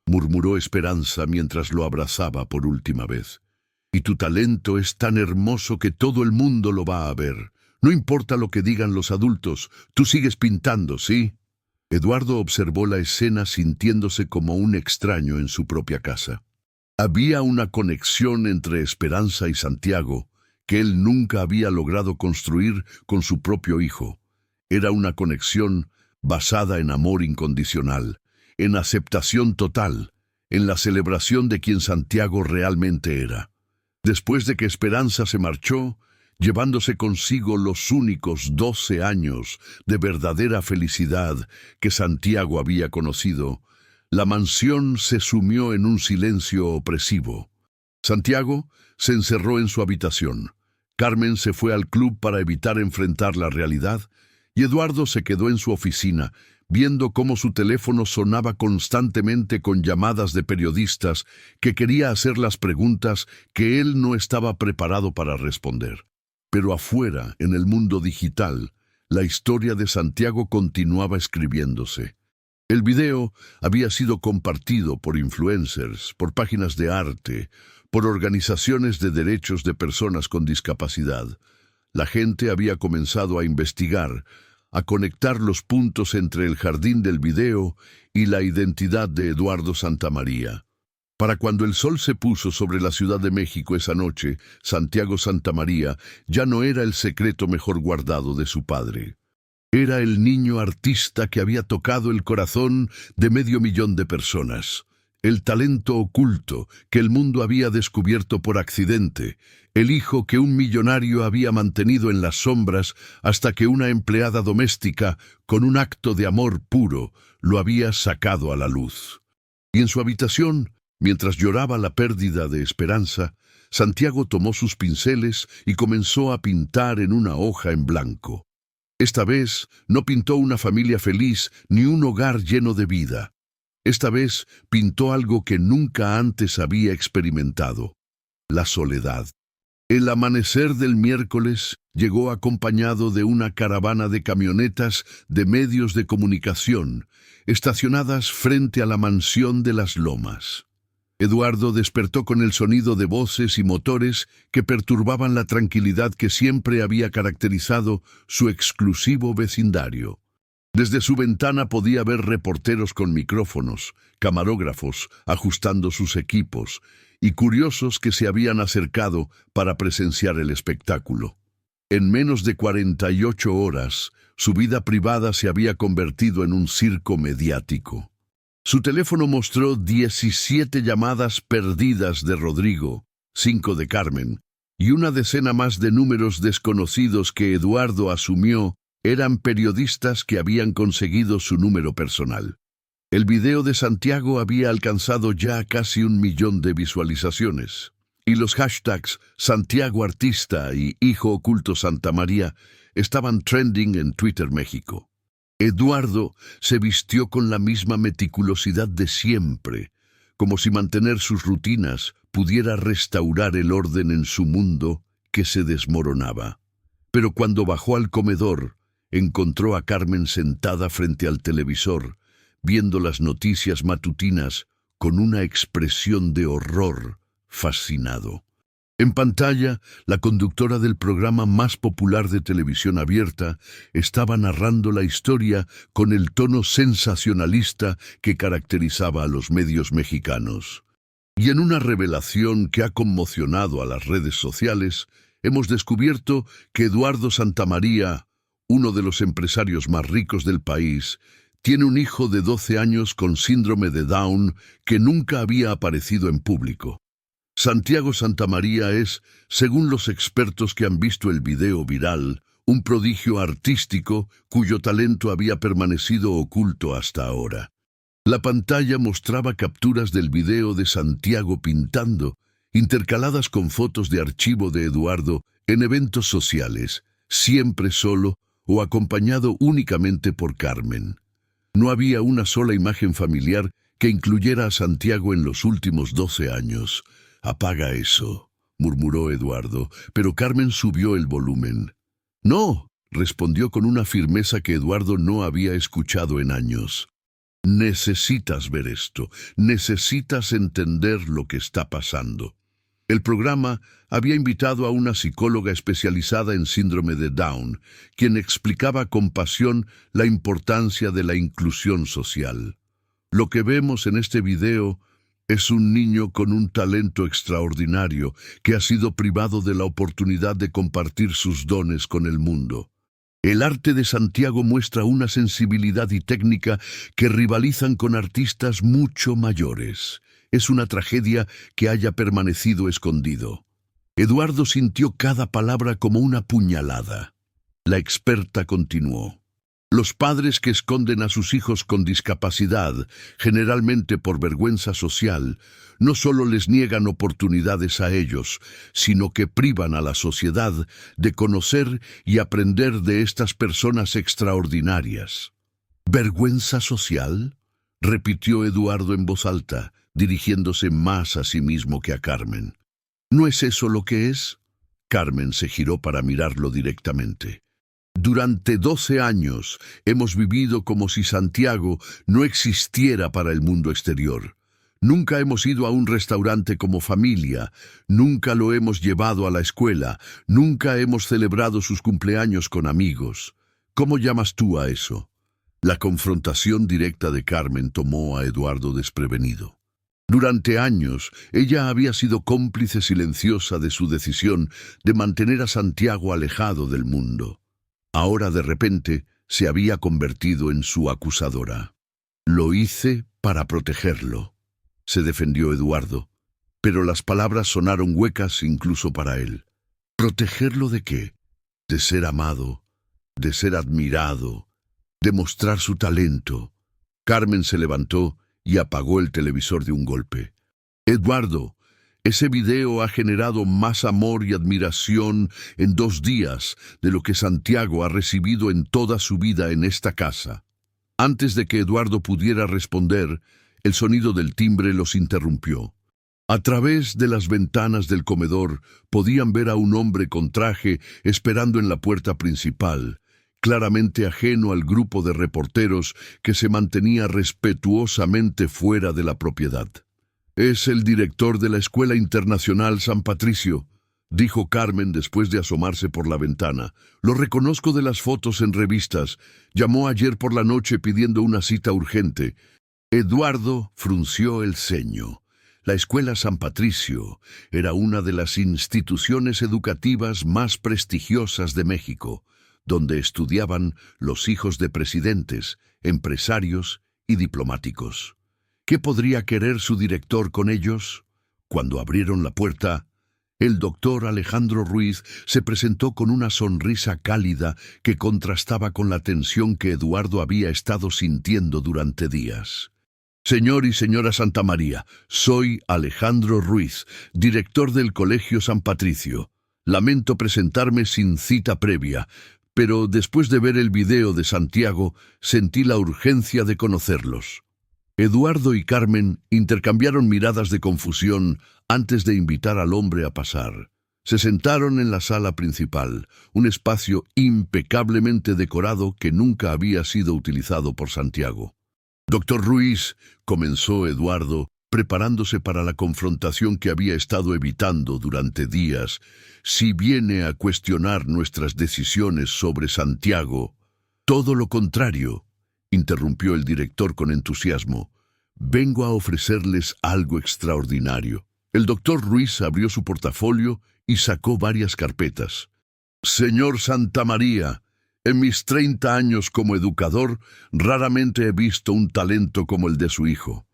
murmuró Esperanza mientras lo abrazaba por última vez. Y tu talento es tan hermoso que todo el mundo lo va a ver. No importa lo que digan los adultos, tú sigues pintando, ¿sí? Eduardo observó la escena sintiéndose como un extraño en su propia casa. Había una conexión entre Esperanza y Santiago que él nunca había logrado construir con su propio hijo. Era una conexión basada en amor incondicional, en aceptación total, en la celebración de quien Santiago realmente era. Después de que Esperanza se marchó, llevándose consigo los únicos 12 años de verdadera felicidad que Santiago había conocido, la mansión se sumió en un silencio opresivo. Santiago se encerró en su habitación. Carmen se fue al club para evitar enfrentar la realidad, y Eduardo se quedó en su oficina, viendo cómo su teléfono sonaba constantemente con llamadas de periodistas que quería hacer las preguntas que él no estaba preparado para responder. Pero afuera, en el mundo digital, la historia de Santiago continuaba escribiéndose. El video había sido compartido por influencers, por páginas de arte, por organizaciones de derechos de personas con discapacidad. La gente había comenzado a investigar, a conectar los puntos entre el jardín del video y la identidad de Eduardo Santamaría. Para cuando el sol se puso sobre la Ciudad de México esa noche, Santiago Santamaría ya no era el secreto mejor guardado de su padre. Era el niño artista que había tocado el corazón de 500,000 de personas. El talento oculto que el mundo había descubierto por accidente. El hijo que un millonario había mantenido en las sombras hasta que una empleada doméstica, con un acto de amor puro, lo había sacado a la luz. Y en su habitación, mientras lloraba la pérdida de Esperanza, Santiago tomó sus pinceles y comenzó a pintar en una hoja en blanco. Esta vez no pintó una familia feliz ni un hogar lleno de vida. Esta vez pintó algo que nunca antes había experimentado: la soledad. El amanecer del miércoles llegó acompañado de una caravana de camionetas de medios de comunicación, estacionadas frente a la mansión de las Lomas. Eduardo despertó con el sonido de voces y motores que perturbaban la tranquilidad que siempre había caracterizado su exclusivo vecindario. Desde su ventana podía ver reporteros con micrófonos, camarógrafos ajustando sus equipos y curiosos que se habían acercado para presenciar el espectáculo. En menos de 48 horas, su vida privada se había convertido en un circo mediático. Su teléfono mostró 17 llamadas perdidas de Rodrigo, 5 de Carmen, y una decena más de números desconocidos que Eduardo asumió eran periodistas que habían conseguido su número personal. El video de Santiago había alcanzado ya casi 1,000,000 de visualizaciones, y los hashtags Santiago Artista y Hijo Oculto Santamaría estaban trending en Twitter México. Eduardo se vistió con la misma meticulosidad de siempre, como si mantener sus rutinas pudiera restaurar el orden en su mundo que se desmoronaba. Pero cuando bajó al comedor, encontró a Carmen sentada frente al televisor, viendo las noticias matutinas con una expresión de horror, fascinado. En pantalla, la conductora del programa más popular de televisión abierta estaba narrando la historia con el tono sensacionalista que caracterizaba a los medios mexicanos. Y en una revelación que ha conmocionado a las redes sociales, hemos descubierto que Eduardo Santamaría, uno de los empresarios más ricos del país, tiene un hijo de 12 años con síndrome de Down que nunca había aparecido en público. Santiago Santamaría es, según los expertos que han visto el video viral, un prodigio artístico cuyo talento había permanecido oculto hasta ahora. La pantalla mostraba capturas del video de Santiago pintando, intercaladas con fotos de archivo de Eduardo en eventos sociales, siempre solo o acompañado únicamente por Carmen. No había una sola imagen familiar que incluyera a Santiago en los últimos 12 años. «Apaga eso», murmuró Eduardo, pero Carmen subió el volumen. «No», respondió con una firmeza que Eduardo no había escuchado en años. «Necesitas ver esto, necesitas entender lo que está pasando». El programa había invitado a una psicóloga especializada en síndrome de Down, quien explicaba con pasión la importancia de la inclusión social. Lo que vemos en este video es un niño con un talento extraordinario que ha sido privado de la oportunidad de compartir sus dones con el mundo. El arte de Santiago muestra una sensibilidad y técnica que rivalizan con artistas mucho mayores. Es una tragedia que haya permanecido escondido. Eduardo sintió cada palabra como una puñalada. La experta continuó. Los padres que esconden a sus hijos con discapacidad, generalmente por vergüenza social, no solo les niegan oportunidades a ellos, sino que privan a la sociedad de conocer y aprender de estas personas extraordinarias. ¿Vergüenza social?, repitió Eduardo en voz alta, dirigiéndose más a sí mismo que a Carmen. ¿No es eso lo que es? Carmen se giró para mirarlo directamente. Durante 12 años hemos vivido como si Santiago no existiera para el mundo exterior. Nunca hemos ido a un restaurante como familia, nunca lo hemos llevado a la escuela, nunca hemos celebrado sus cumpleaños con amigos. ¿Cómo llamas tú a eso? La confrontación directa de Carmen tomó a Eduardo desprevenido. Durante años, ella había sido cómplice silenciosa de su decisión de mantener a Santiago alejado del mundo. Ahora, de repente, se había convertido en su acusadora. «Lo hice para protegerlo», se defendió Eduardo, pero las palabras sonaron huecas incluso para él. ¿Protegerlo de qué? De ser amado, de ser admirado, de mostrar su talento. Carmen se levantó y apagó el televisor de un golpe. «Eduardo, ese video ha generado más amor y admiración en 2 días de lo que Santiago ha recibido en toda su vida en esta casa». Antes de que Eduardo pudiera responder, el sonido del timbre los interrumpió. A través de las ventanas del comedor podían ver a un hombre con traje esperando en la puerta principal, claramente ajeno al grupo de reporteros que se mantenía respetuosamente fuera de la propiedad. «Es el director de la Escuela Internacional San Patricio», dijo Carmen después de asomarse por la ventana. «Lo reconozco de las fotos en revistas. Llamó ayer por la noche pidiendo una cita urgente». Eduardo frunció el ceño. La Escuela San Patricio era una de las instituciones educativas más prestigiosas de México, donde estudiaban los hijos de presidentes, empresarios y diplomáticos. ¿Qué podría querer su director con ellos? Cuando abrieron la puerta, el doctor Alejandro Ruiz se presentó con una sonrisa cálida que contrastaba con la tensión que Eduardo había estado sintiendo durante días. «Señor y señora Santamaría, soy Alejandro Ruiz, director del Colegio San Patricio. Lamento presentarme sin cita previa, pero después de ver el video de Santiago, sentí la urgencia de conocerlos». Eduardo y Carmen intercambiaron miradas de confusión antes de invitar al hombre a pasar. Se sentaron en la sala principal, un espacio impecablemente decorado que nunca había sido utilizado por Santiago. «Doctor Ruiz», comenzó Eduardo, preparándose para la confrontación que había estado evitando durante días, «si viene a cuestionar nuestras decisiones sobre Santiago». «Todo lo contrario», interrumpió el director con entusiasmo. «Vengo a ofrecerles algo extraordinario». El doctor Ruiz abrió su portafolio y sacó varias carpetas. «Señor Santamaría, en mis 30 años como educador, raramente he visto un talento como el de su hijo.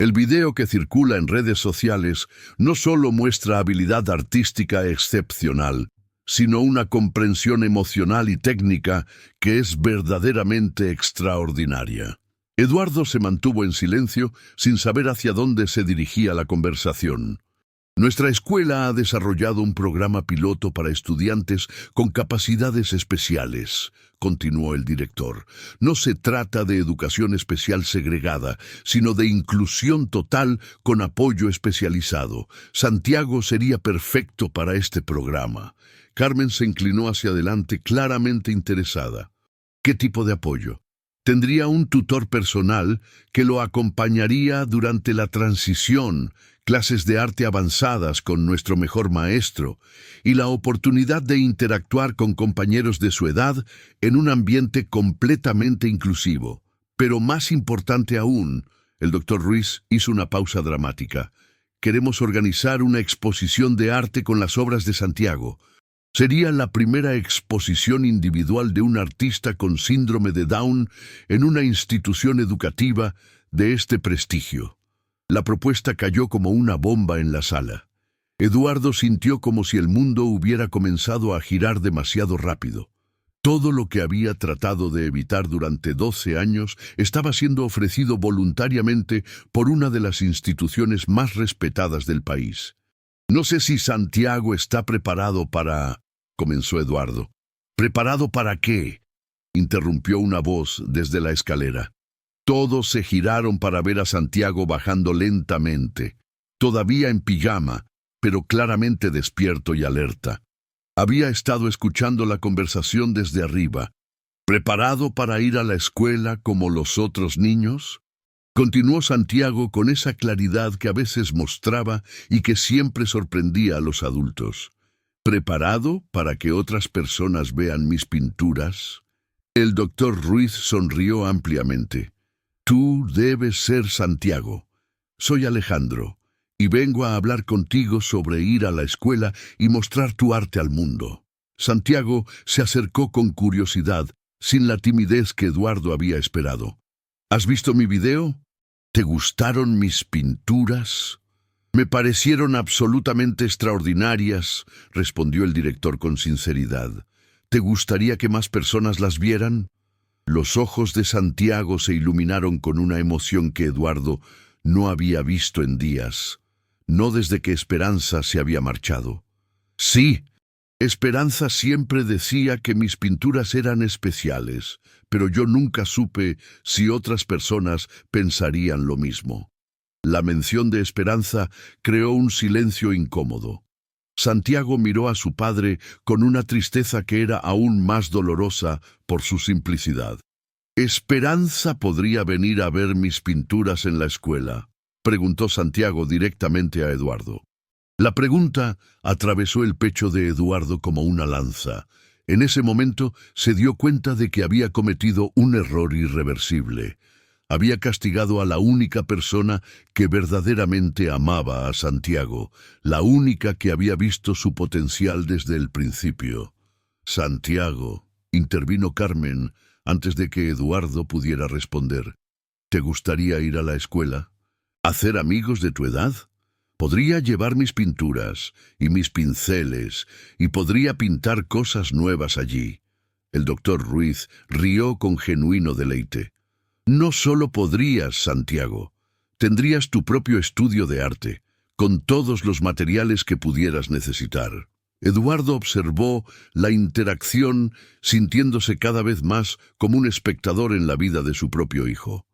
El video que circula en redes sociales no solo muestra habilidad artística excepcional, sino una comprensión emocional y técnica que es verdaderamente extraordinaria. Eduardo se mantuvo en silencio sin saber hacia dónde se dirigía la conversación. Nuestra escuela ha desarrollado un programa piloto para estudiantes con capacidades especiales, continuó el director. No se trata de educación especial segregada, sino de inclusión total con apoyo especializado. Santiago sería perfecto para este programa. Carmen se inclinó hacia adelante claramente interesada. ¿Qué tipo de apoyo? Tendría un tutor personal que lo acompañaría durante la transición, clases de arte avanzadas con nuestro mejor maestro y la oportunidad de interactuar con compañeros de su edad en un ambiente completamente inclusivo. Pero más importante aún, el doctor Ruiz hizo una pausa dramática. Queremos organizar una exposición de arte con las obras de Santiago. Sería la primera exposición individual de un artista con síndrome de Down en una institución educativa de este prestigio. La propuesta cayó como una bomba en la sala. Eduardo sintió como si el mundo hubiera comenzado a girar demasiado rápido. Todo lo que había tratado de evitar durante 12 años estaba siendo ofrecido voluntariamente por una de las instituciones más respetadas del país. No sé si Santiago está preparado para... comenzó Eduardo. ¿Preparado para qué? Interrumpió una voz desde la escalera. Todos se giraron para ver a Santiago bajando lentamente, todavía en pijama, pero claramente despierto y alerta. Había estado escuchando la conversación desde arriba. ¿Preparado para ir a la escuela como los otros niños? Continuó Santiago con esa claridad que a veces mostraba y que siempre sorprendía a los adultos. ¿Preparado para que otras personas vean mis pinturas? El doctor Ruiz sonrió ampliamente. Tú debes ser Santiago. Soy Alejandro, y vengo a hablar contigo sobre ir a la escuela y mostrar tu arte al mundo. Santiago se acercó con curiosidad, sin la timidez que Eduardo había esperado. ¿Has visto mi video? ¿Te gustaron mis pinturas? Me parecieron absolutamente extraordinarias, respondió el director con sinceridad. ¿Te gustaría que más personas las vieran? Los ojos de Santiago se iluminaron con una emoción que Eduardo no había visto en días, no desde que Esperanza se había marchado. Sí, Esperanza siempre decía que mis pinturas eran especiales, pero yo nunca supe si otras personas pensarían lo mismo. La mención de Esperanza creó un silencio incómodo. Santiago miró a su padre con una tristeza que era aún más dolorosa por su simplicidad. ¿Esperanza podría venir a ver mis pinturas en la escuela?, preguntó Santiago directamente a Eduardo. La pregunta atravesó el pecho de Eduardo como una lanza. En ese momento se dio cuenta de que había cometido un error irreversible. Había castigado a la única persona que verdaderamente amaba a Santiago, la única que había visto su potencial desde el principio. Santiago, intervino Carmen antes de que Eduardo pudiera responder. ¿Te gustaría ir a la escuela? ¿Hacer amigos de tu edad? Podría llevar mis pinturas y mis pinceles y podría pintar cosas nuevas allí. El doctor Ruiz rió con genuino deleite. No solo podrías, Santiago. Tendrías tu propio estudio de arte, con todos los materiales que pudieras necesitar. Eduardo observó la interacción, sintiéndose cada vez más como un espectador en la vida de su propio hijo.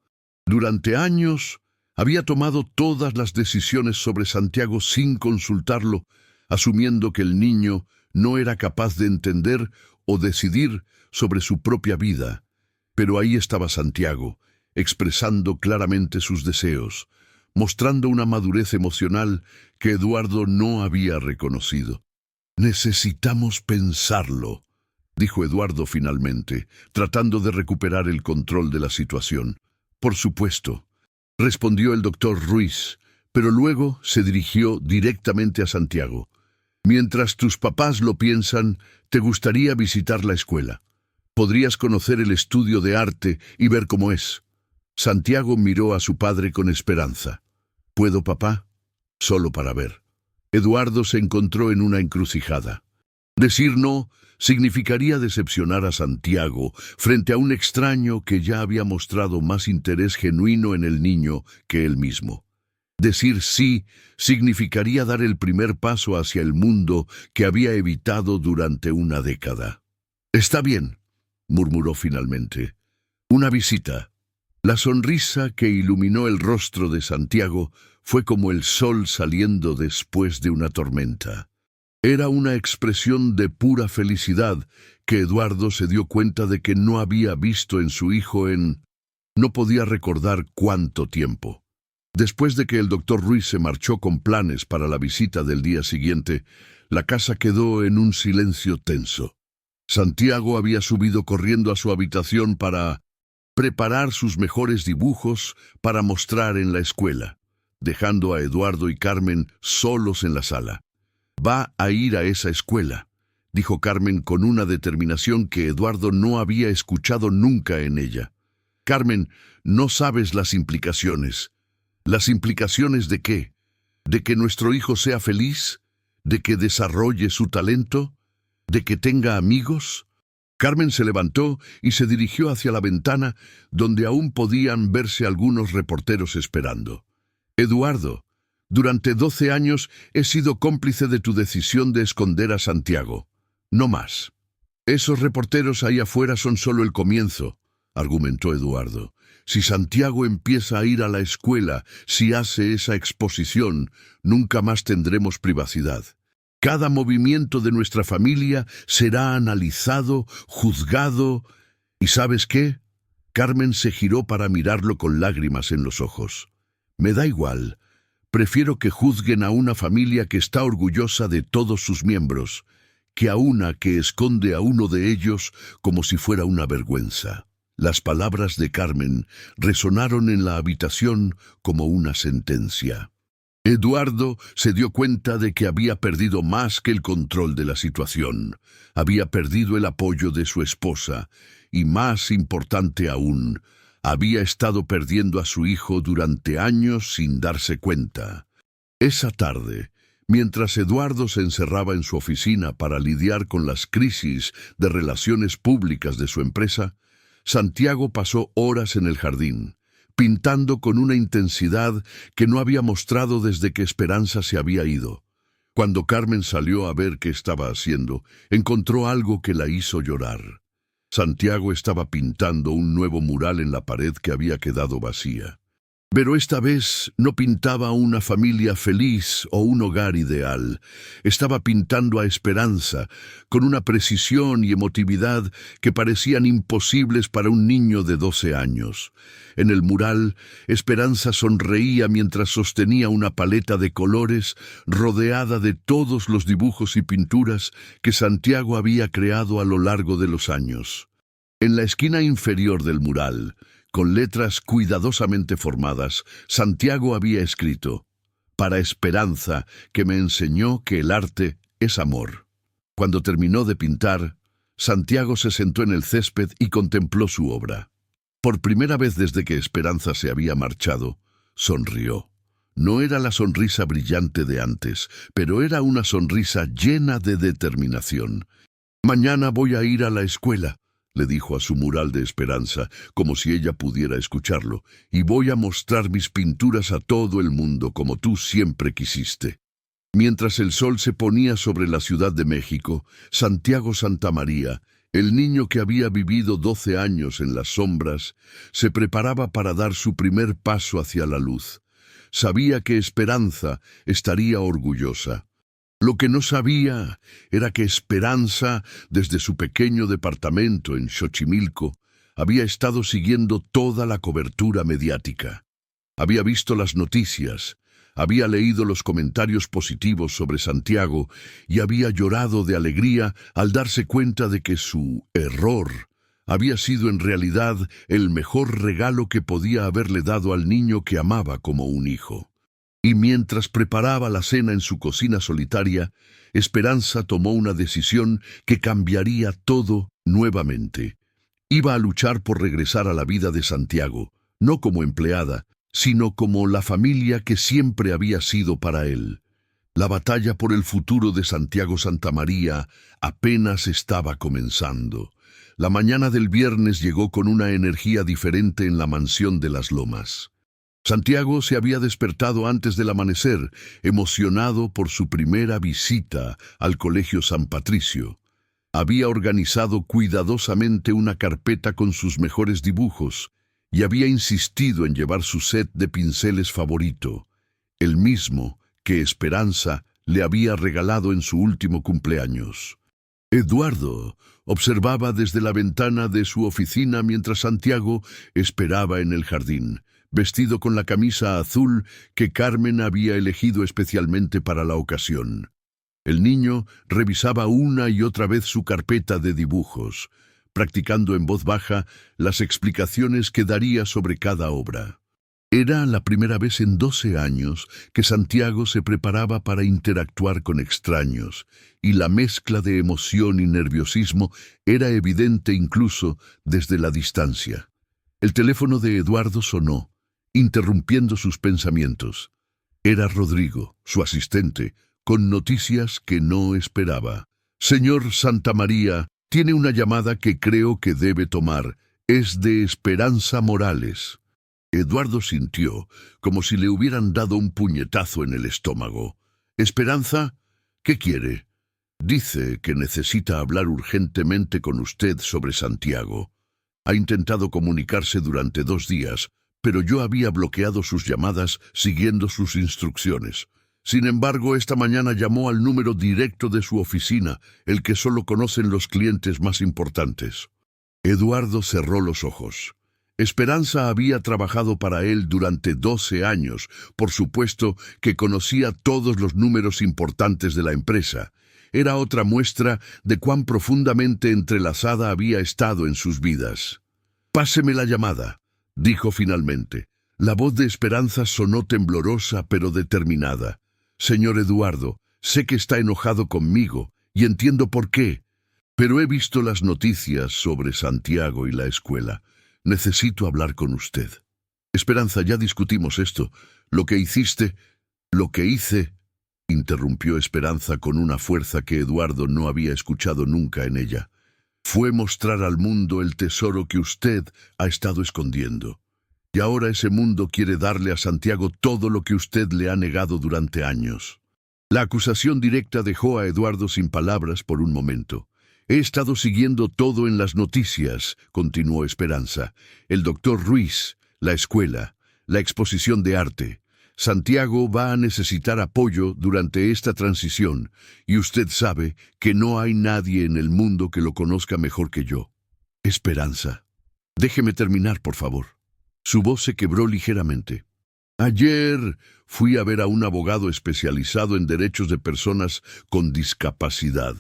Durante años, había tomado todas las decisiones sobre Santiago sin consultarlo, asumiendo que el niño no era capaz de entender o decidir sobre su propia vida. Pero ahí estaba Santiago, expresando claramente sus deseos, mostrando una madurez emocional que Eduardo no había reconocido. «Necesitamos pensarlo», dijo Eduardo finalmente, tratando de recuperar el control de la situación. «Por supuesto», respondió el doctor Ruiz, pero luego se dirigió directamente a Santiago. «Mientras tus papás lo piensan, ¿te gustaría visitar la escuela? Podrías conocer el estudio de arte y ver cómo es». Santiago miró a su padre con esperanza. ¿Puedo, papá? Solo para ver. Eduardo se encontró en una encrucijada. Decir no significaría decepcionar a Santiago frente a un extraño que ya había mostrado más interés genuino en el niño que él mismo. Decir sí significaría dar el primer paso hacia el mundo que había evitado durante una década. «Está bien», murmuró finalmente. «Una visita». La sonrisa que iluminó el rostro de Santiago fue como el sol saliendo después de una tormenta. Era una expresión de pura felicidad que Eduardo se dio cuenta de que no había visto en su hijo no podía recordar cuánto tiempo. Después de que el doctor Ruiz se marchó con planes para la visita del día siguiente, la casa quedó en un silencio tenso. Santiago había subido corriendo a su habitación para preparar sus mejores dibujos para mostrar en la escuela, dejando a Eduardo y Carmen solos en la sala. «Va a ir a esa escuela», dijo Carmen con una determinación que Eduardo no había escuchado nunca en ella. «Carmen, no sabes las implicaciones». ¿Las implicaciones de qué? ¿De que nuestro hijo sea feliz? ¿De que desarrolle su talento? ¿De que tenga amigos? Carmen se levantó y se dirigió hacia la ventana, donde aún podían verse algunos reporteros esperando. «Eduardo, durante 12 años he sido cómplice de tu decisión de esconder a Santiago. No más». «Esos reporteros ahí afuera son solo el comienzo», argumentó Eduardo. «Si Santiago empieza a ir a la escuela, si hace esa exposición, nunca más tendremos privacidad. Cada movimiento de nuestra familia será analizado, juzgado. ¿Y sabes qué?» Carmen se giró para mirarlo con lágrimas en los ojos. «Me da igual. Prefiero que juzguen a una familia que está orgullosa de todos sus miembros, que a una que esconde a uno de ellos como si fuera una vergüenza». Las palabras de Carmen resonaron en la habitación como una sentencia. Eduardo se dio cuenta de que había perdido más que el control de la situación. Había perdido el apoyo de su esposa y, más importante aún, había estado perdiendo a su hijo durante años sin darse cuenta. Esa tarde, mientras Eduardo se encerraba en su oficina para lidiar con las crisis de relaciones públicas de su empresa, Santiago pasó horas en el jardín, pintando con una intensidad que no había mostrado desde que Esperanza se había ido. Cuando Carmen salió a ver qué estaba haciendo, encontró algo que la hizo llorar. Santiago estaba pintando un nuevo mural en la pared que había quedado vacía. Pero esta vez no pintaba una familia feliz o un hogar ideal. Estaba pintando a Esperanza con una precisión y emotividad que parecían imposibles para un niño de 12 años. En el mural, Esperanza sonreía mientras sostenía una paleta de colores rodeada de todos los dibujos y pinturas que Santiago había creado a lo largo de los años. En la esquina inferior del mural, con letras cuidadosamente formadas, Santiago había escrito: «Para Esperanza, que me enseñó que el arte es amor». Cuando terminó de pintar, Santiago se sentó en el césped y contempló su obra. Por primera vez desde que Esperanza se había marchado, sonrió. No era la sonrisa brillante de antes, pero era una sonrisa llena de determinación. «Mañana voy a ir a la escuela», le dijo a su mural de Esperanza, como si ella pudiera escucharlo, «y voy a mostrar mis pinturas a todo el mundo como tú siempre quisiste». Mientras el sol se ponía sobre la Ciudad de México, Santiago Santamaría, el niño que había vivido 12 años en las sombras, se preparaba para dar su primer paso hacia la luz. Sabía que Esperanza estaría orgullosa. Lo que no sabía era que Esperanza, desde su pequeño departamento en Xochimilco, había estado siguiendo toda la cobertura mediática. Había visto las noticias, había leído los comentarios positivos sobre Santiago y había llorado de alegría al darse cuenta de que su error había sido en realidad el mejor regalo que podía haberle dado al niño que amaba como un hijo. Y mientras preparaba la cena en su cocina solitaria, Esperanza tomó una decisión que cambiaría todo nuevamente. Iba a luchar por regresar a la vida de Santiago, no como empleada, sino como la familia que siempre había sido para él. La batalla por el futuro de Santiago Santamaría apenas estaba comenzando. La mañana del viernes llegó con una energía diferente en la mansión de las Lomas. Santiago se había despertado antes del amanecer, emocionado por su primera visita al Colegio San Patricio. Había organizado cuidadosamente una carpeta con sus mejores dibujos y había insistido en llevar su set de pinceles favorito, el mismo que Esperanza le había regalado en su último cumpleaños. Eduardo observaba desde la ventana de su oficina mientras Santiago esperaba en el jardín, vestido con la camisa azul que Carmen había elegido especialmente para la ocasión. El niño revisaba una y otra vez su carpeta de dibujos, practicando en voz baja las explicaciones que daría sobre cada obra. Era la primera vez en 12 años que Santiago se preparaba para interactuar con extraños, y la mezcla de emoción y nerviosismo era evidente incluso desde la distancia. El teléfono de Eduardo sonó, interrumpiendo sus pensamientos. Era Rodrigo, su asistente, con noticias que no esperaba. «Señor Santamaría, tiene una llamada que creo que debe tomar. Es de Esperanza Morales». Eduardo sintió como si le hubieran dado un puñetazo en el estómago. «¿Esperanza? ¿Qué quiere?» «Dice que necesita hablar urgentemente con usted sobre Santiago. Ha intentado comunicarse durante 2 días, pero yo había bloqueado sus llamadas siguiendo sus instrucciones. Sin embargo, esta mañana llamó al número directo de su oficina, el que solo conocen los clientes más importantes». Eduardo cerró los ojos. Esperanza había trabajado para él durante 12 años. Por supuesto que conocía todos los números importantes de la empresa. Era otra muestra de cuán profundamente entrelazada había estado en sus vidas. «Páseme la llamada», dijo finalmente. La voz de Esperanza sonó temblorosa pero determinada. «Señor Eduardo, sé que está enojado conmigo y entiendo por qué, pero he visto las noticias sobre Santiago y la escuela. Necesito hablar con usted». «Esperanza, ya discutimos esto. Lo que hice», interrumpió Esperanza con una fuerza que Eduardo no había escuchado nunca en ella, «fue mostrar al mundo el tesoro que usted ha estado escondiendo. Y ahora ese mundo quiere darle a Santiago todo lo que usted le ha negado durante años». La acusación directa dejó a Eduardo sin palabras por un momento. «He estado siguiendo todo en las noticias», continuó Esperanza. «El doctor Ruiz, la escuela, la exposición de arte. Santiago va a necesitar apoyo durante esta transición, y usted sabe que no hay nadie en el mundo que lo conozca mejor que yo». «Esperanza, déjeme terminar, por favor». Su voz se quebró ligeramente. «Ayer fui a ver a un abogado especializado en derechos de personas con discapacidad.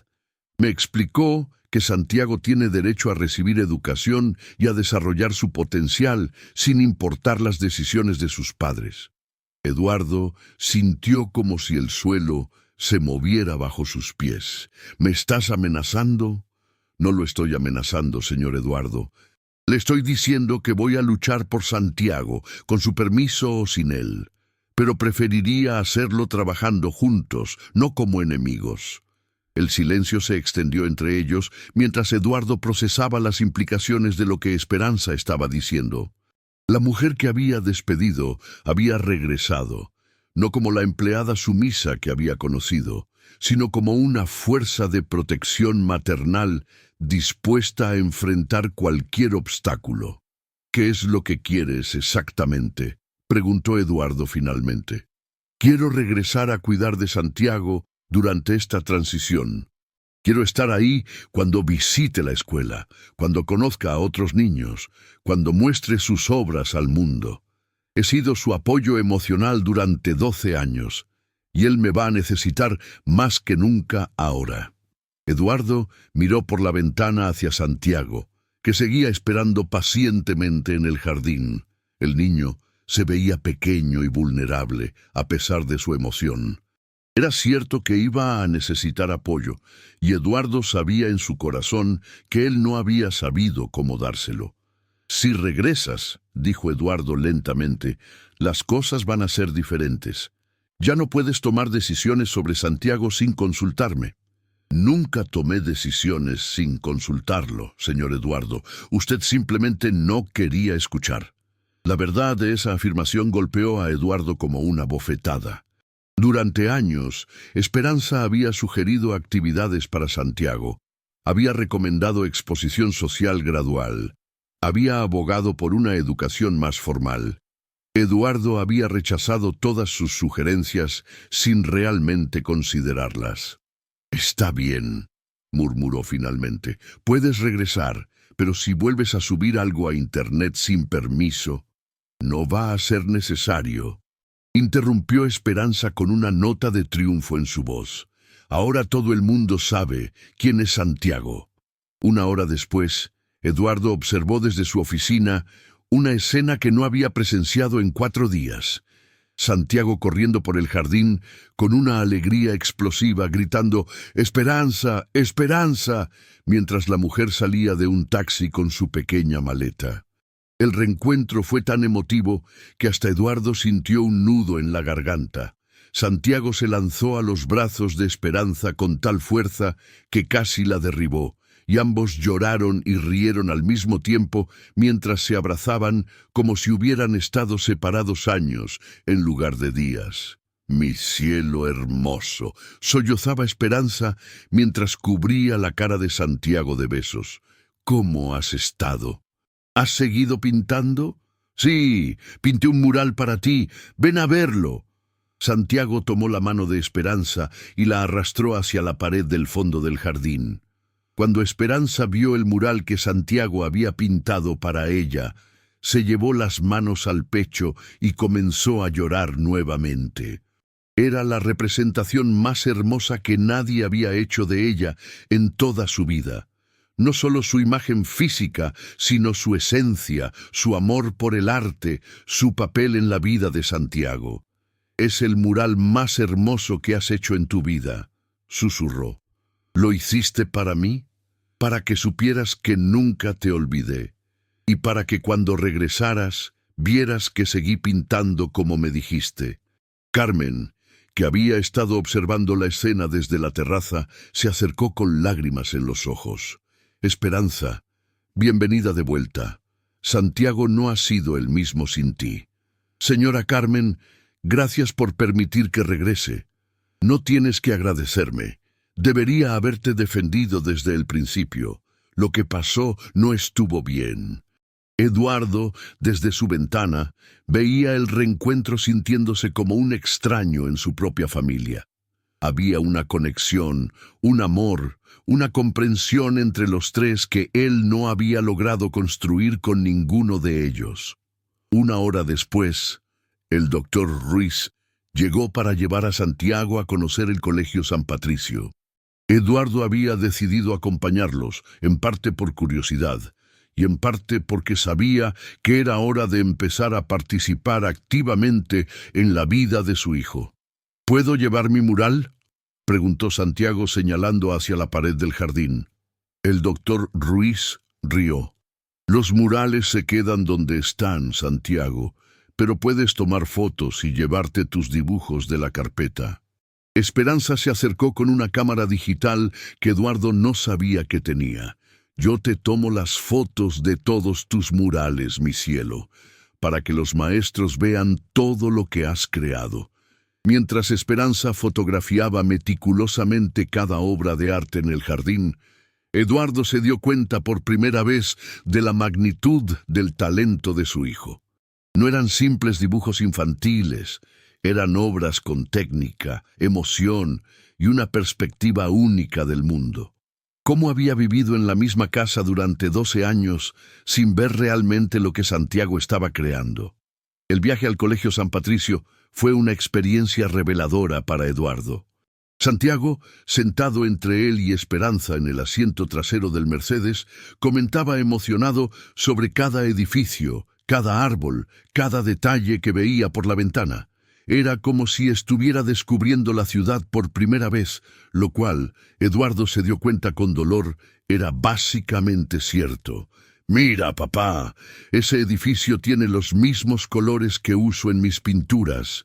Me explicó que Santiago tiene derecho a recibir educación y a desarrollar su potencial sin importar las decisiones de sus padres». Eduardo sintió como si el suelo se moviera bajo sus pies. «¿Me estás amenazando?» «No lo estoy amenazando, señor Eduardo. Le estoy diciendo que voy a luchar por Santiago, con su permiso o sin él. Pero preferiría hacerlo trabajando juntos, no como enemigos». El silencio se extendió entre ellos mientras Eduardo procesaba las implicaciones de lo que Esperanza estaba diciendo. La mujer que había despedido había regresado, no como la empleada sumisa que había conocido, sino como una fuerza de protección maternal dispuesta a enfrentar cualquier obstáculo. «¿Qué es lo que quieres exactamente?», preguntó Eduardo finalmente. «Quiero regresar a cuidar de Santiago durante esta transición. Quiero estar ahí cuando visite la escuela, cuando conozca a otros niños, cuando muestre sus obras al mundo. He sido su apoyo emocional durante 12 años, y él me va a necesitar más que nunca ahora». Eduardo miró por la ventana hacia Santiago, que seguía esperando pacientemente en el jardín. El niño se veía pequeño y vulnerable, a pesar de su emoción. Era cierto que iba a necesitar apoyo, y Eduardo sabía en su corazón que él no había sabido cómo dárselo. Si regresas, dijo Eduardo lentamente, las cosas van a ser diferentes. Ya no puedes tomar decisiones sobre Santiago sin consultarme. Nunca tomé decisiones sin consultarlo, señor Eduardo. Usted simplemente no quería escuchar. La verdad de esa afirmación golpeó a Eduardo como una bofetada. Durante años, Esperanza había sugerido actividades para Santiago, había recomendado exposición social gradual, había abogado por una educación más formal. Eduardo había rechazado todas sus sugerencias sin realmente considerarlas. «Está bien», murmuró finalmente. «Puedes regresar, pero si vuelves a subir algo a Internet sin permiso, no va a ser necesario». Interrumpió Esperanza con una nota de triunfo en su voz. «Ahora todo el mundo sabe quién es Santiago». Una hora después, Eduardo observó desde su oficina una escena que no había presenciado en 4 días. Santiago corriendo por el jardín con una alegría explosiva, gritando «¡Esperanza! ¡Esperanza!», mientras la mujer salía de un taxi con su pequeña maleta. El reencuentro fue tan emotivo que hasta Eduardo sintió un nudo en la garganta. Santiago se lanzó a los brazos de Esperanza con tal fuerza que casi la derribó, y ambos lloraron y rieron al mismo tiempo mientras se abrazaban como si hubieran estado separados años en lugar de días. «Mi cielo hermoso», sollozaba Esperanza mientras cubría la cara de Santiago de besos. «¿Cómo has estado? ¿Has seguido pintando?» «Sí, pinté un mural para ti. Ven a verlo». Santiago tomó la mano de Esperanza y la arrastró hacia la pared del fondo del jardín. Cuando Esperanza vio el mural que Santiago había pintado para ella, se llevó las manos al pecho y comenzó a llorar nuevamente. Era la representación más hermosa que nadie había hecho de ella en toda su vida. No solo su imagen física, sino su esencia, su amor por el arte, su papel en la vida de Santiago. «Es el mural más hermoso que has hecho en tu vida», susurró. «Lo hiciste para mí, para que supieras que nunca te olvidé, y para que cuando regresaras vieras que seguí pintando como me dijiste». Carmen, que había estado observando la escena desde la terraza, se acercó con lágrimas en los ojos. «Esperanza, bienvenida de vuelta. Santiago no ha sido el mismo sin ti. Señora Carmen, gracias por permitir que regrese. No tienes que agradecerme. Debería haberte defendido desde el principio. Lo que pasó no estuvo bien». Eduardo, desde su ventana, veía el reencuentro sintiéndose como un extraño en su propia familia. Había una conexión, un amor, una comprensión entre los tres que él no había logrado construir con ninguno de ellos. Una hora después, el doctor Ruiz llegó para llevar a Santiago a conocer el Colegio San Patricio. Eduardo había decidido acompañarlos, en parte por curiosidad, y en parte porque sabía que era hora de empezar a participar activamente en la vida de su hijo. «¿Puedo llevar mi mural?», preguntó Santiago señalando hacia la pared del jardín. El doctor Ruiz rió. «Los murales se quedan donde están, Santiago, pero puedes tomar fotos y llevarte tus dibujos de la carpeta». Esperanza se acercó con una cámara digital que Eduardo no sabía que tenía. «Yo te tomo las fotos de todos tus murales, mi cielo, para que los maestros vean todo lo que has creado». Mientras Esperanza fotografiaba meticulosamente cada obra de arte en el jardín, Eduardo se dio cuenta por primera vez de la magnitud del talento de su hijo. No eran simples dibujos infantiles, eran obras con técnica, emoción y una perspectiva única del mundo. ¿Cómo había vivido en la misma casa durante 12 años sin ver realmente lo que Santiago estaba creando? El viaje al Colegio San Patricio fue una experiencia reveladora para Eduardo. Santiago, sentado entre él y Esperanza en el asiento trasero del Mercedes, comentaba emocionado sobre cada edificio, cada árbol, cada detalle que veía por la ventana. Era como si estuviera descubriendo la ciudad por primera vez, lo cual, Eduardo se dio cuenta con dolor, era básicamente cierto. Mira, papá, ese edificio tiene los mismos colores que uso en mis pinturas,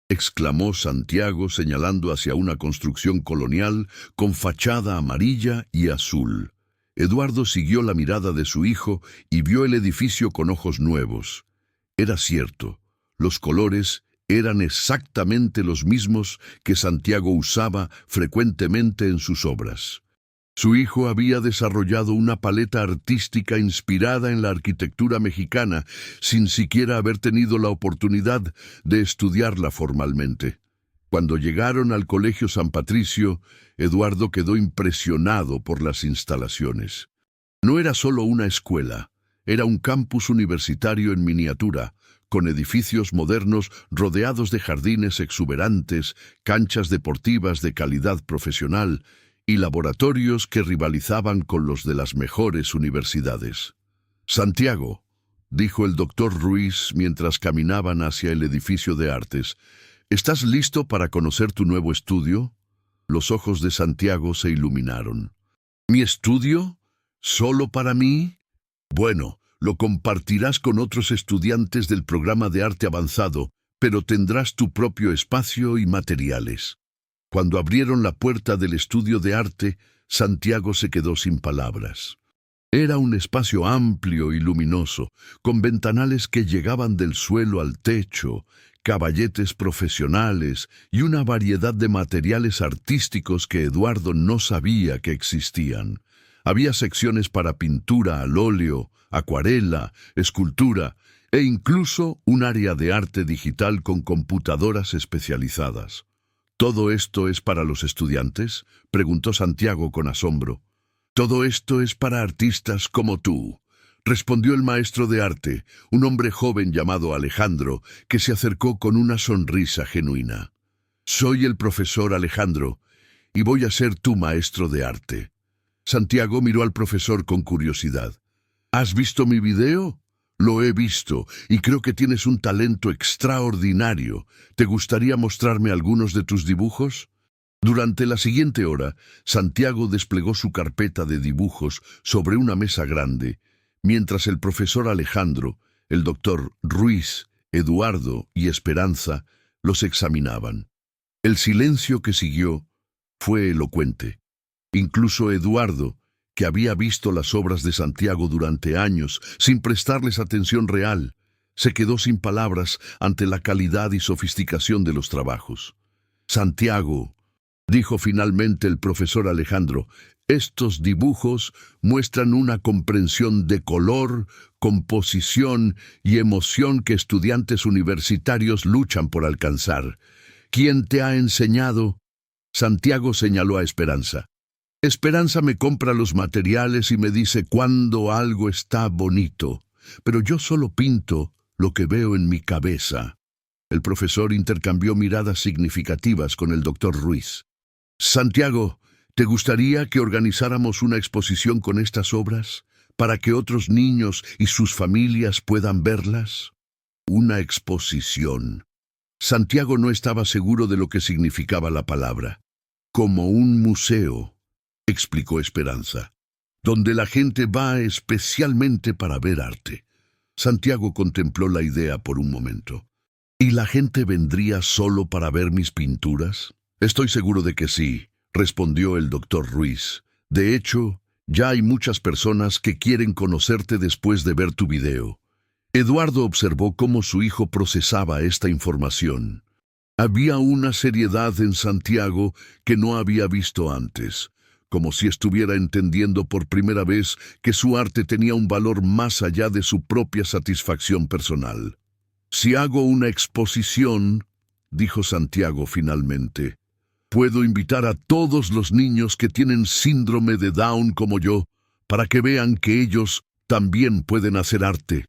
exclamó Santiago señalando hacia una construcción colonial con fachada amarilla y azul. Eduardo siguió la mirada de su hijo y vio el edificio con ojos nuevos. Era cierto, los colores eran exactamente los mismos que Santiago usaba frecuentemente en sus obras. Su hijo había desarrollado una paleta artística inspirada en la arquitectura mexicana, sin siquiera haber tenido la oportunidad de estudiarla formalmente. Cuando llegaron al Colegio San Patricio, Eduardo quedó impresionado por las instalaciones. No era solo una escuela, era un campus universitario en miniatura, con edificios modernos rodeados de jardines exuberantes, canchas deportivas de calidad profesional y laboratorios que rivalizaban con los de las mejores universidades. «Santiago», dijo el doctor Ruiz mientras caminaban hacia el edificio de artes, «¿estás listo para conocer tu nuevo estudio?» Los ojos de Santiago se iluminaron. «¿Mi estudio? ¿Solo para mí?» «Bueno, lo compartirás con otros estudiantes del programa de arte avanzado, pero tendrás tu propio espacio y materiales». Cuando abrieron la puerta del estudio de arte, Santiago se quedó sin palabras. Era un espacio amplio y luminoso, con ventanales que llegaban del suelo al techo, caballetes profesionales y una variedad de materiales artísticos que Eduardo no sabía que existían. Había secciones para pintura al óleo, acuarela, escultura e incluso un área de arte digital con computadoras especializadas. «¿Todo esto es para los estudiantes?», preguntó Santiago con asombro. «Todo esto es para artistas como tú», respondió el maestro de arte, un hombre joven llamado Alejandro, que se acercó con una sonrisa genuina. «Soy el profesor Alejandro, y voy a ser tu maestro de arte». Santiago miró al profesor con curiosidad. «¿Has visto mi video?» «Lo he visto, y creo que tienes un talento extraordinario. ¿Te gustaría mostrarme algunos de tus dibujos?» Durante la siguiente hora, Santiago desplegó su carpeta de dibujos sobre una mesa grande, mientras el profesor Alejandro, el doctor Ruiz, Eduardo y Esperanza los examinaban. El silencio que siguió fue elocuente. Incluso Eduardo, que había visto las obras de Santiago durante años sin prestarles atención real, se quedó sin palabras ante la calidad y sofisticación de los trabajos. «Santiago», dijo finalmente el profesor Alejandro, «estos dibujos muestran una comprensión de color, composición y emoción que estudiantes universitarios luchan por alcanzar. ¿Quién te ha enseñado?» Santiago señaló a Esperanza. «Esperanza me compra los materiales y me dice cuándo algo está bonito, pero yo solo pinto lo que veo en mi cabeza». El profesor intercambió miradas significativas con el doctor Ruiz. «Santiago, ¿te gustaría que organizáramos una exposición con estas obras, para que otros niños y sus familias puedan verlas?» Una exposición. Santiago no estaba seguro de lo que significaba la palabra. «Como un museo», explicó Esperanza, «donde la gente va especialmente para ver arte». Santiago contempló la idea por un momento. «¿Y la gente vendría solo para ver mis pinturas?» «Estoy seguro de que sí», respondió el doctor Ruiz. «De hecho, ya hay muchas personas que quieren conocerte después de ver tu video». Eduardo observó cómo su hijo procesaba esta información. Había una seriedad en Santiago que no había visto antes, como si estuviera entendiendo por primera vez que su arte tenía un valor más allá de su propia satisfacción personal. «Si hago una exposición», dijo Santiago finalmente, «puedo invitar a todos los niños que tienen síndrome de Down como yo, para que vean que ellos también pueden hacer arte».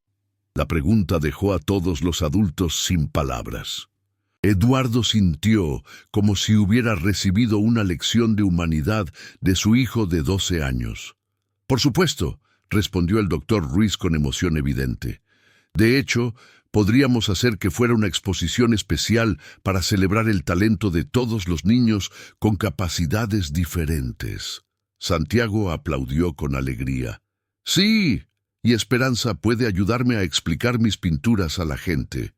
La pregunta dejó a todos los adultos sin palabras. Eduardo sintió como si hubiera recibido una lección de humanidad de su hijo de 12 años. «Por supuesto», respondió el doctor Ruiz con emoción evidente. «De hecho, podríamos hacer que fuera una exposición especial para celebrar el talento de todos los niños con capacidades diferentes». Santiago aplaudió con alegría. «Sí, y Esperanza puede ayudarme a explicar mis pinturas a la gente.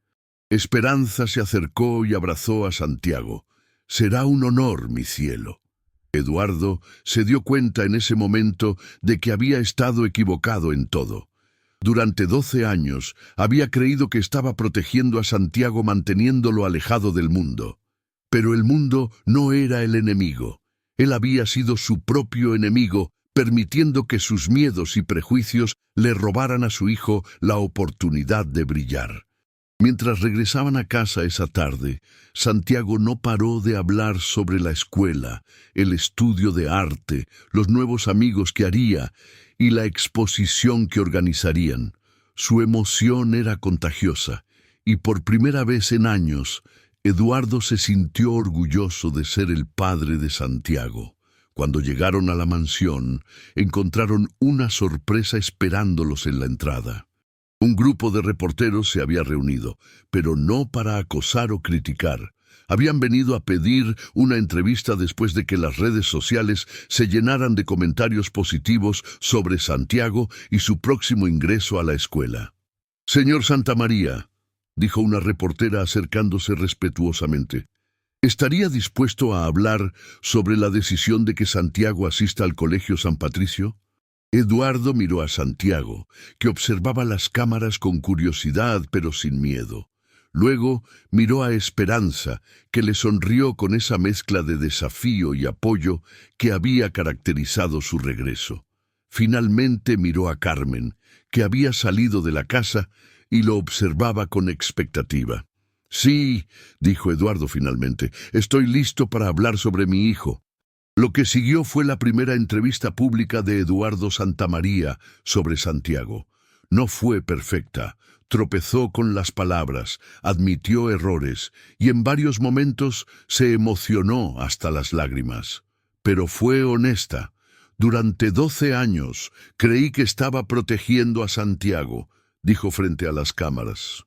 Esperanza se acercó y abrazó a Santiago. Será un honor, mi cielo. Eduardo se dio cuenta en ese momento de que había estado equivocado en todo. Durante 12 años había creído que estaba protegiendo a Santiago manteniéndolo alejado del mundo. Pero el mundo no era el enemigo. Él había sido su propio enemigo, permitiendo que sus miedos y prejuicios le robaran a su hijo la oportunidad de brillar. Mientras regresaban a casa esa tarde, Santiago no paró de hablar sobre la escuela, el estudio de arte, los nuevos amigos que haría y la exposición que organizarían. Su emoción era contagiosa, y por primera vez en años, Eduardo se sintió orgulloso de ser el padre de Santiago. Cuando llegaron a la mansión, encontraron una sorpresa esperándolos en la entrada. Un grupo de reporteros se había reunido, pero no para acosar o criticar. Habían venido a pedir una entrevista después de que las redes sociales se llenaran de comentarios positivos sobre Santiago y su próximo ingreso a la escuela. «Señor Santamaría», dijo una reportera acercándose respetuosamente, ¿estaría dispuesto a hablar sobre la decisión de que Santiago asista al Colegio San Patricio? Eduardo miró a Santiago, que observaba las cámaras con curiosidad pero sin miedo. Luego miró a Esperanza, que le sonrió con esa mezcla de desafío y apoyo que había caracterizado su regreso. Finalmente miró a Carmen, que había salido de la casa y lo observaba con expectativa. «Sí», dijo Eduardo finalmente, «estoy listo para hablar sobre mi hijo». Lo que siguió fue la primera entrevista pública de Eduardo Santamaría sobre Santiago. No fue perfecta, tropezó con las palabras, admitió errores y en varios momentos se emocionó hasta las lágrimas. Pero fue honesta. «Durante 12 años creí que estaba protegiendo a Santiago», dijo frente a las cámaras.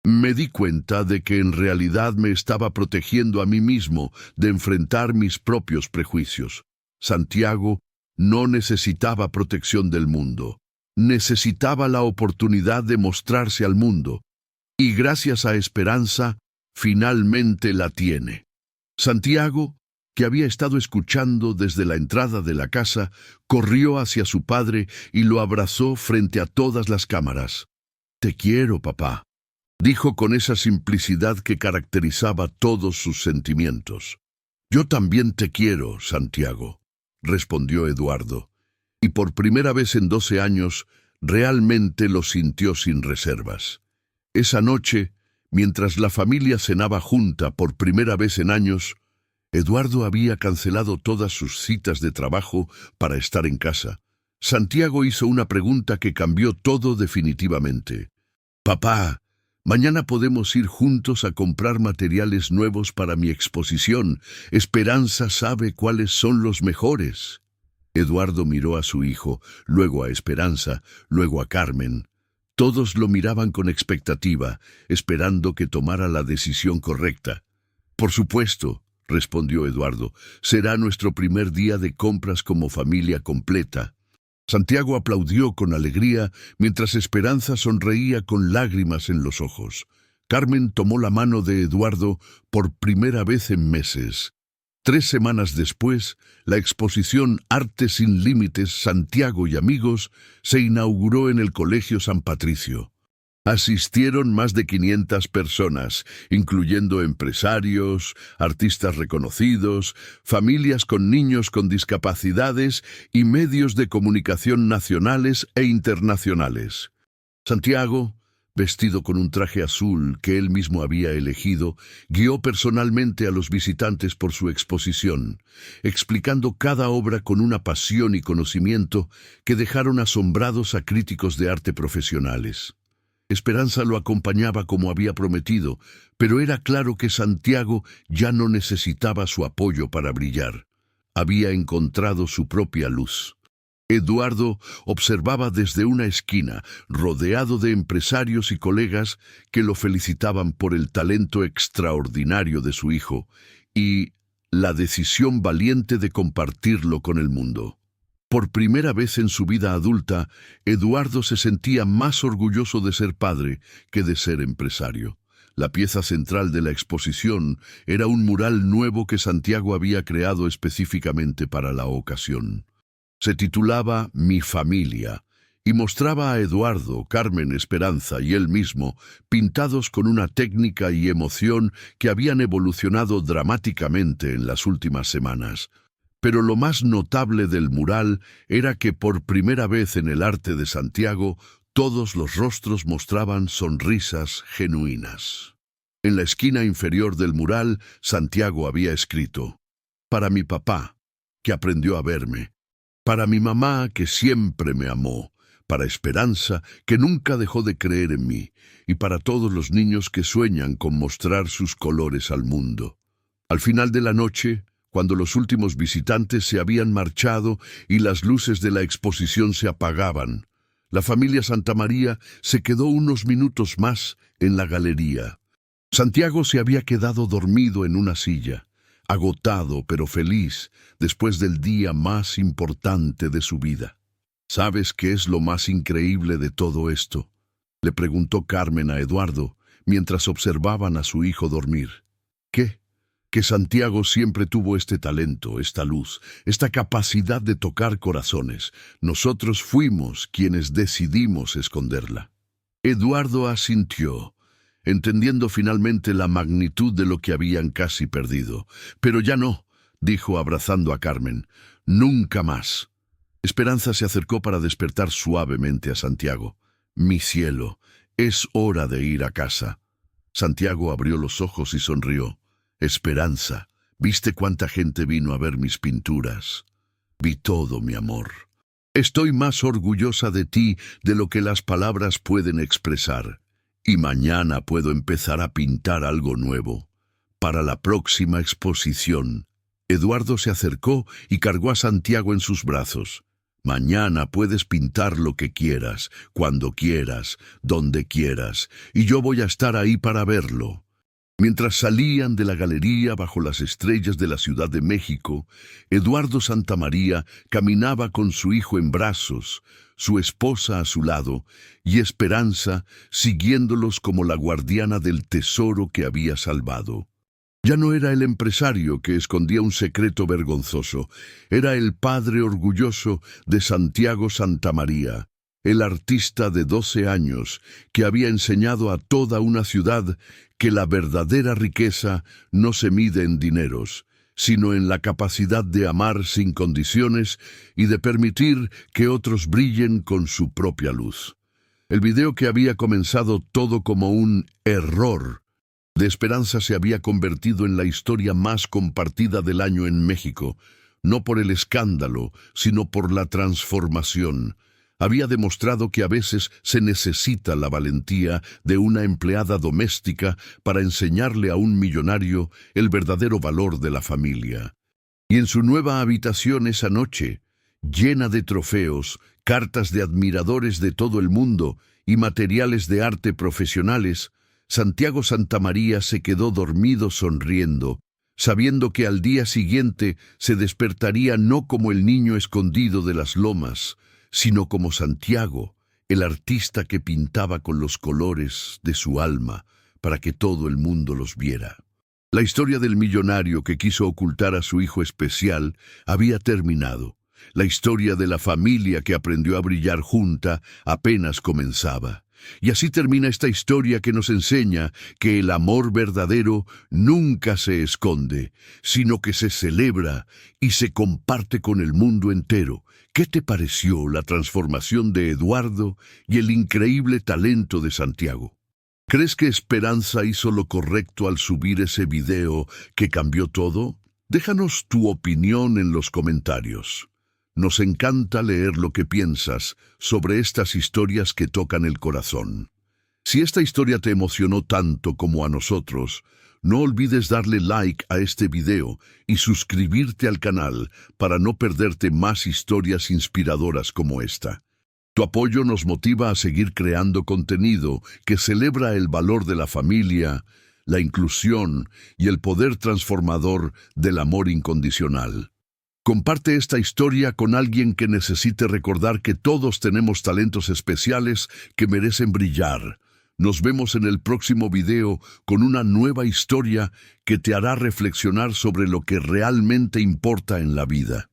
«Me di cuenta de que en realidad me estaba protegiendo a mí mismo de enfrentar mis propios prejuicios. Santiago no necesitaba protección del mundo. Necesitaba la oportunidad de mostrarse al mundo. Y gracias a Esperanza, finalmente la tiene». Santiago, que había estado escuchando desde la entrada de la casa, corrió hacia su padre y lo abrazó frente a todas las cámaras. «Te quiero, papá», dijo con esa simplicidad que caracterizaba todos sus sentimientos. «Yo también te quiero, Santiago», respondió Eduardo, y por primera vez en 12 años realmente lo sintió sin reservas. Esa noche, mientras la familia cenaba junta por primera vez en años, Eduardo había cancelado todas sus citas de trabajo para estar en casa. Santiago hizo una pregunta que cambió todo definitivamente. «Papá, mañana podemos ir juntos a comprar materiales nuevos para mi exposición. Esperanza sabe cuáles son los mejores». Eduardo miró a su hijo, luego a Esperanza, luego a Carmen. Todos lo miraban con expectativa, esperando que tomara la decisión correcta. «Por supuesto», respondió Eduardo, «será nuestro primer día de compras como familia completa». Santiago aplaudió con alegría, mientras Esperanza sonreía con lágrimas en los ojos. Carmen tomó la mano de Eduardo por primera vez en meses. 3 semanas después, la exposición Arte sin Límites, Santiago y Amigos se inauguró en el Colegio San Patricio. Asistieron más de 500 personas, incluyendo empresarios, artistas reconocidos, familias con niños con discapacidades y medios de comunicación nacionales e internacionales. Santiago, vestido con un traje azul que él mismo había elegido, guió personalmente a los visitantes por su exposición, explicando cada obra con una pasión y conocimiento que dejaron asombrados a críticos de arte profesionales. Esperanza lo acompañaba como había prometido, pero era claro que Santiago ya no necesitaba su apoyo para brillar. Había encontrado su propia luz. Eduardo observaba desde una esquina, rodeado de empresarios y colegas que lo felicitaban por el talento extraordinario de su hijo y la decisión valiente de compartirlo con el mundo. Por primera vez en su vida adulta, Eduardo se sentía más orgulloso de ser padre que de ser empresario. La pieza central de la exposición era un mural nuevo que Santiago había creado específicamente para la ocasión. Se titulaba Mi familia y mostraba a Eduardo, Carmen, Esperanza y él mismo pintados con una técnica y emoción que habían evolucionado dramáticamente en las últimas semanas. Pero lo más notable del mural era que por primera vez en el arte de Santiago, todos los rostros mostraban sonrisas genuinas. En la esquina inferior del mural, Santiago había escrito: para mi papá, que aprendió a verme; para mi mamá, que siempre me amó; para Esperanza, que nunca dejó de creer en mí; y para todos los niños que sueñan con mostrar sus colores al mundo. Al final de la noche, cuando los últimos visitantes se habían marchado y las luces de la exposición se apagaban, la familia Santamaría se quedó unos minutos más en la galería. Santiago se había quedado dormido en una silla, agotado pero feliz después del día más importante de su vida. ¿Sabes qué es lo más increíble de todo esto?, le preguntó Carmen a Eduardo mientras observaban a su hijo dormir. ¿Qué? Que Santiago siempre tuvo este talento, esta luz, esta capacidad de tocar corazones. Nosotros fuimos quienes decidimos esconderla. Eduardo asintió, entendiendo finalmente la magnitud de lo que habían casi perdido. Pero ya no, dijo abrazando a Carmen. Nunca más. Esperanza se acercó para despertar suavemente a Santiago. Mi cielo, es hora de ir a casa. Santiago abrió los ojos y sonrió. Esperanza, ¿viste cuánta gente vino a ver mis pinturas? Vi todo, mi amor. Estoy más orgullosa de ti de lo que las palabras pueden expresar. Y mañana puedo empezar a pintar algo nuevo. Para la próxima exposición. Eduardo se acercó y cargó a Santiago en sus brazos. Mañana puedes pintar lo que quieras, cuando quieras, donde quieras, y yo voy a estar ahí para verlo. Mientras salían de la galería bajo las estrellas de la Ciudad de México, Eduardo Santamaría caminaba con su hijo en brazos, su esposa a su lado, y Esperanza siguiéndolos como la guardiana del tesoro que había salvado. Ya no era el empresario que escondía un secreto vergonzoso, era el padre orgulloso de Santiago Santamaría, el artista de 12 años que había enseñado a toda una ciudad que la verdadera riqueza no se mide en dineros, sino en la capacidad de amar sin condiciones y de permitir que otros brillen con su propia luz. El video que había comenzado todo como un error de Esperanza se había convertido en la historia más compartida del año en México, no por el escándalo, sino por la transformación. Había demostrado que a veces se necesita la valentía de una empleada doméstica para enseñarle a un millonario el verdadero valor de la familia. Y en su nueva habitación esa noche, llena de trofeos, cartas de admiradores de todo el mundo y materiales de arte profesionales, Santiago Santamaría se quedó dormido sonriendo, sabiendo que al día siguiente se despertaría no como el niño escondido de las lomas, sino como Santiago, el artista que pintaba con los colores de su alma para que todo el mundo los viera. La historia del millonario que quiso ocultar a su hijo especial había terminado. La historia de la familia que aprendió a brillar junta apenas comenzaba. Y así termina esta historia que nos enseña que el amor verdadero nunca se esconde, sino que se celebra y se comparte con el mundo entero. ¿Qué te pareció la transformación de Eduardo y el increíble talento de Santiago? ¿Crees que Esperanza hizo lo correcto al subir ese video que cambió todo? Déjanos tu opinión en los comentarios. Nos encanta leer lo que piensas sobre estas historias que tocan el corazón. Si esta historia te emocionó tanto como a nosotros, no olvides darle like a este video y suscribirte al canal para no perderte más historias inspiradoras como esta. Tu apoyo nos motiva a seguir creando contenido que celebra el valor de la familia, la inclusión y el poder transformador del amor incondicional. Comparte esta historia con alguien que necesite recordar que todos tenemos talentos especiales que merecen brillar. Nos vemos en el próximo video con una nueva historia que te hará reflexionar sobre lo que realmente importa en la vida.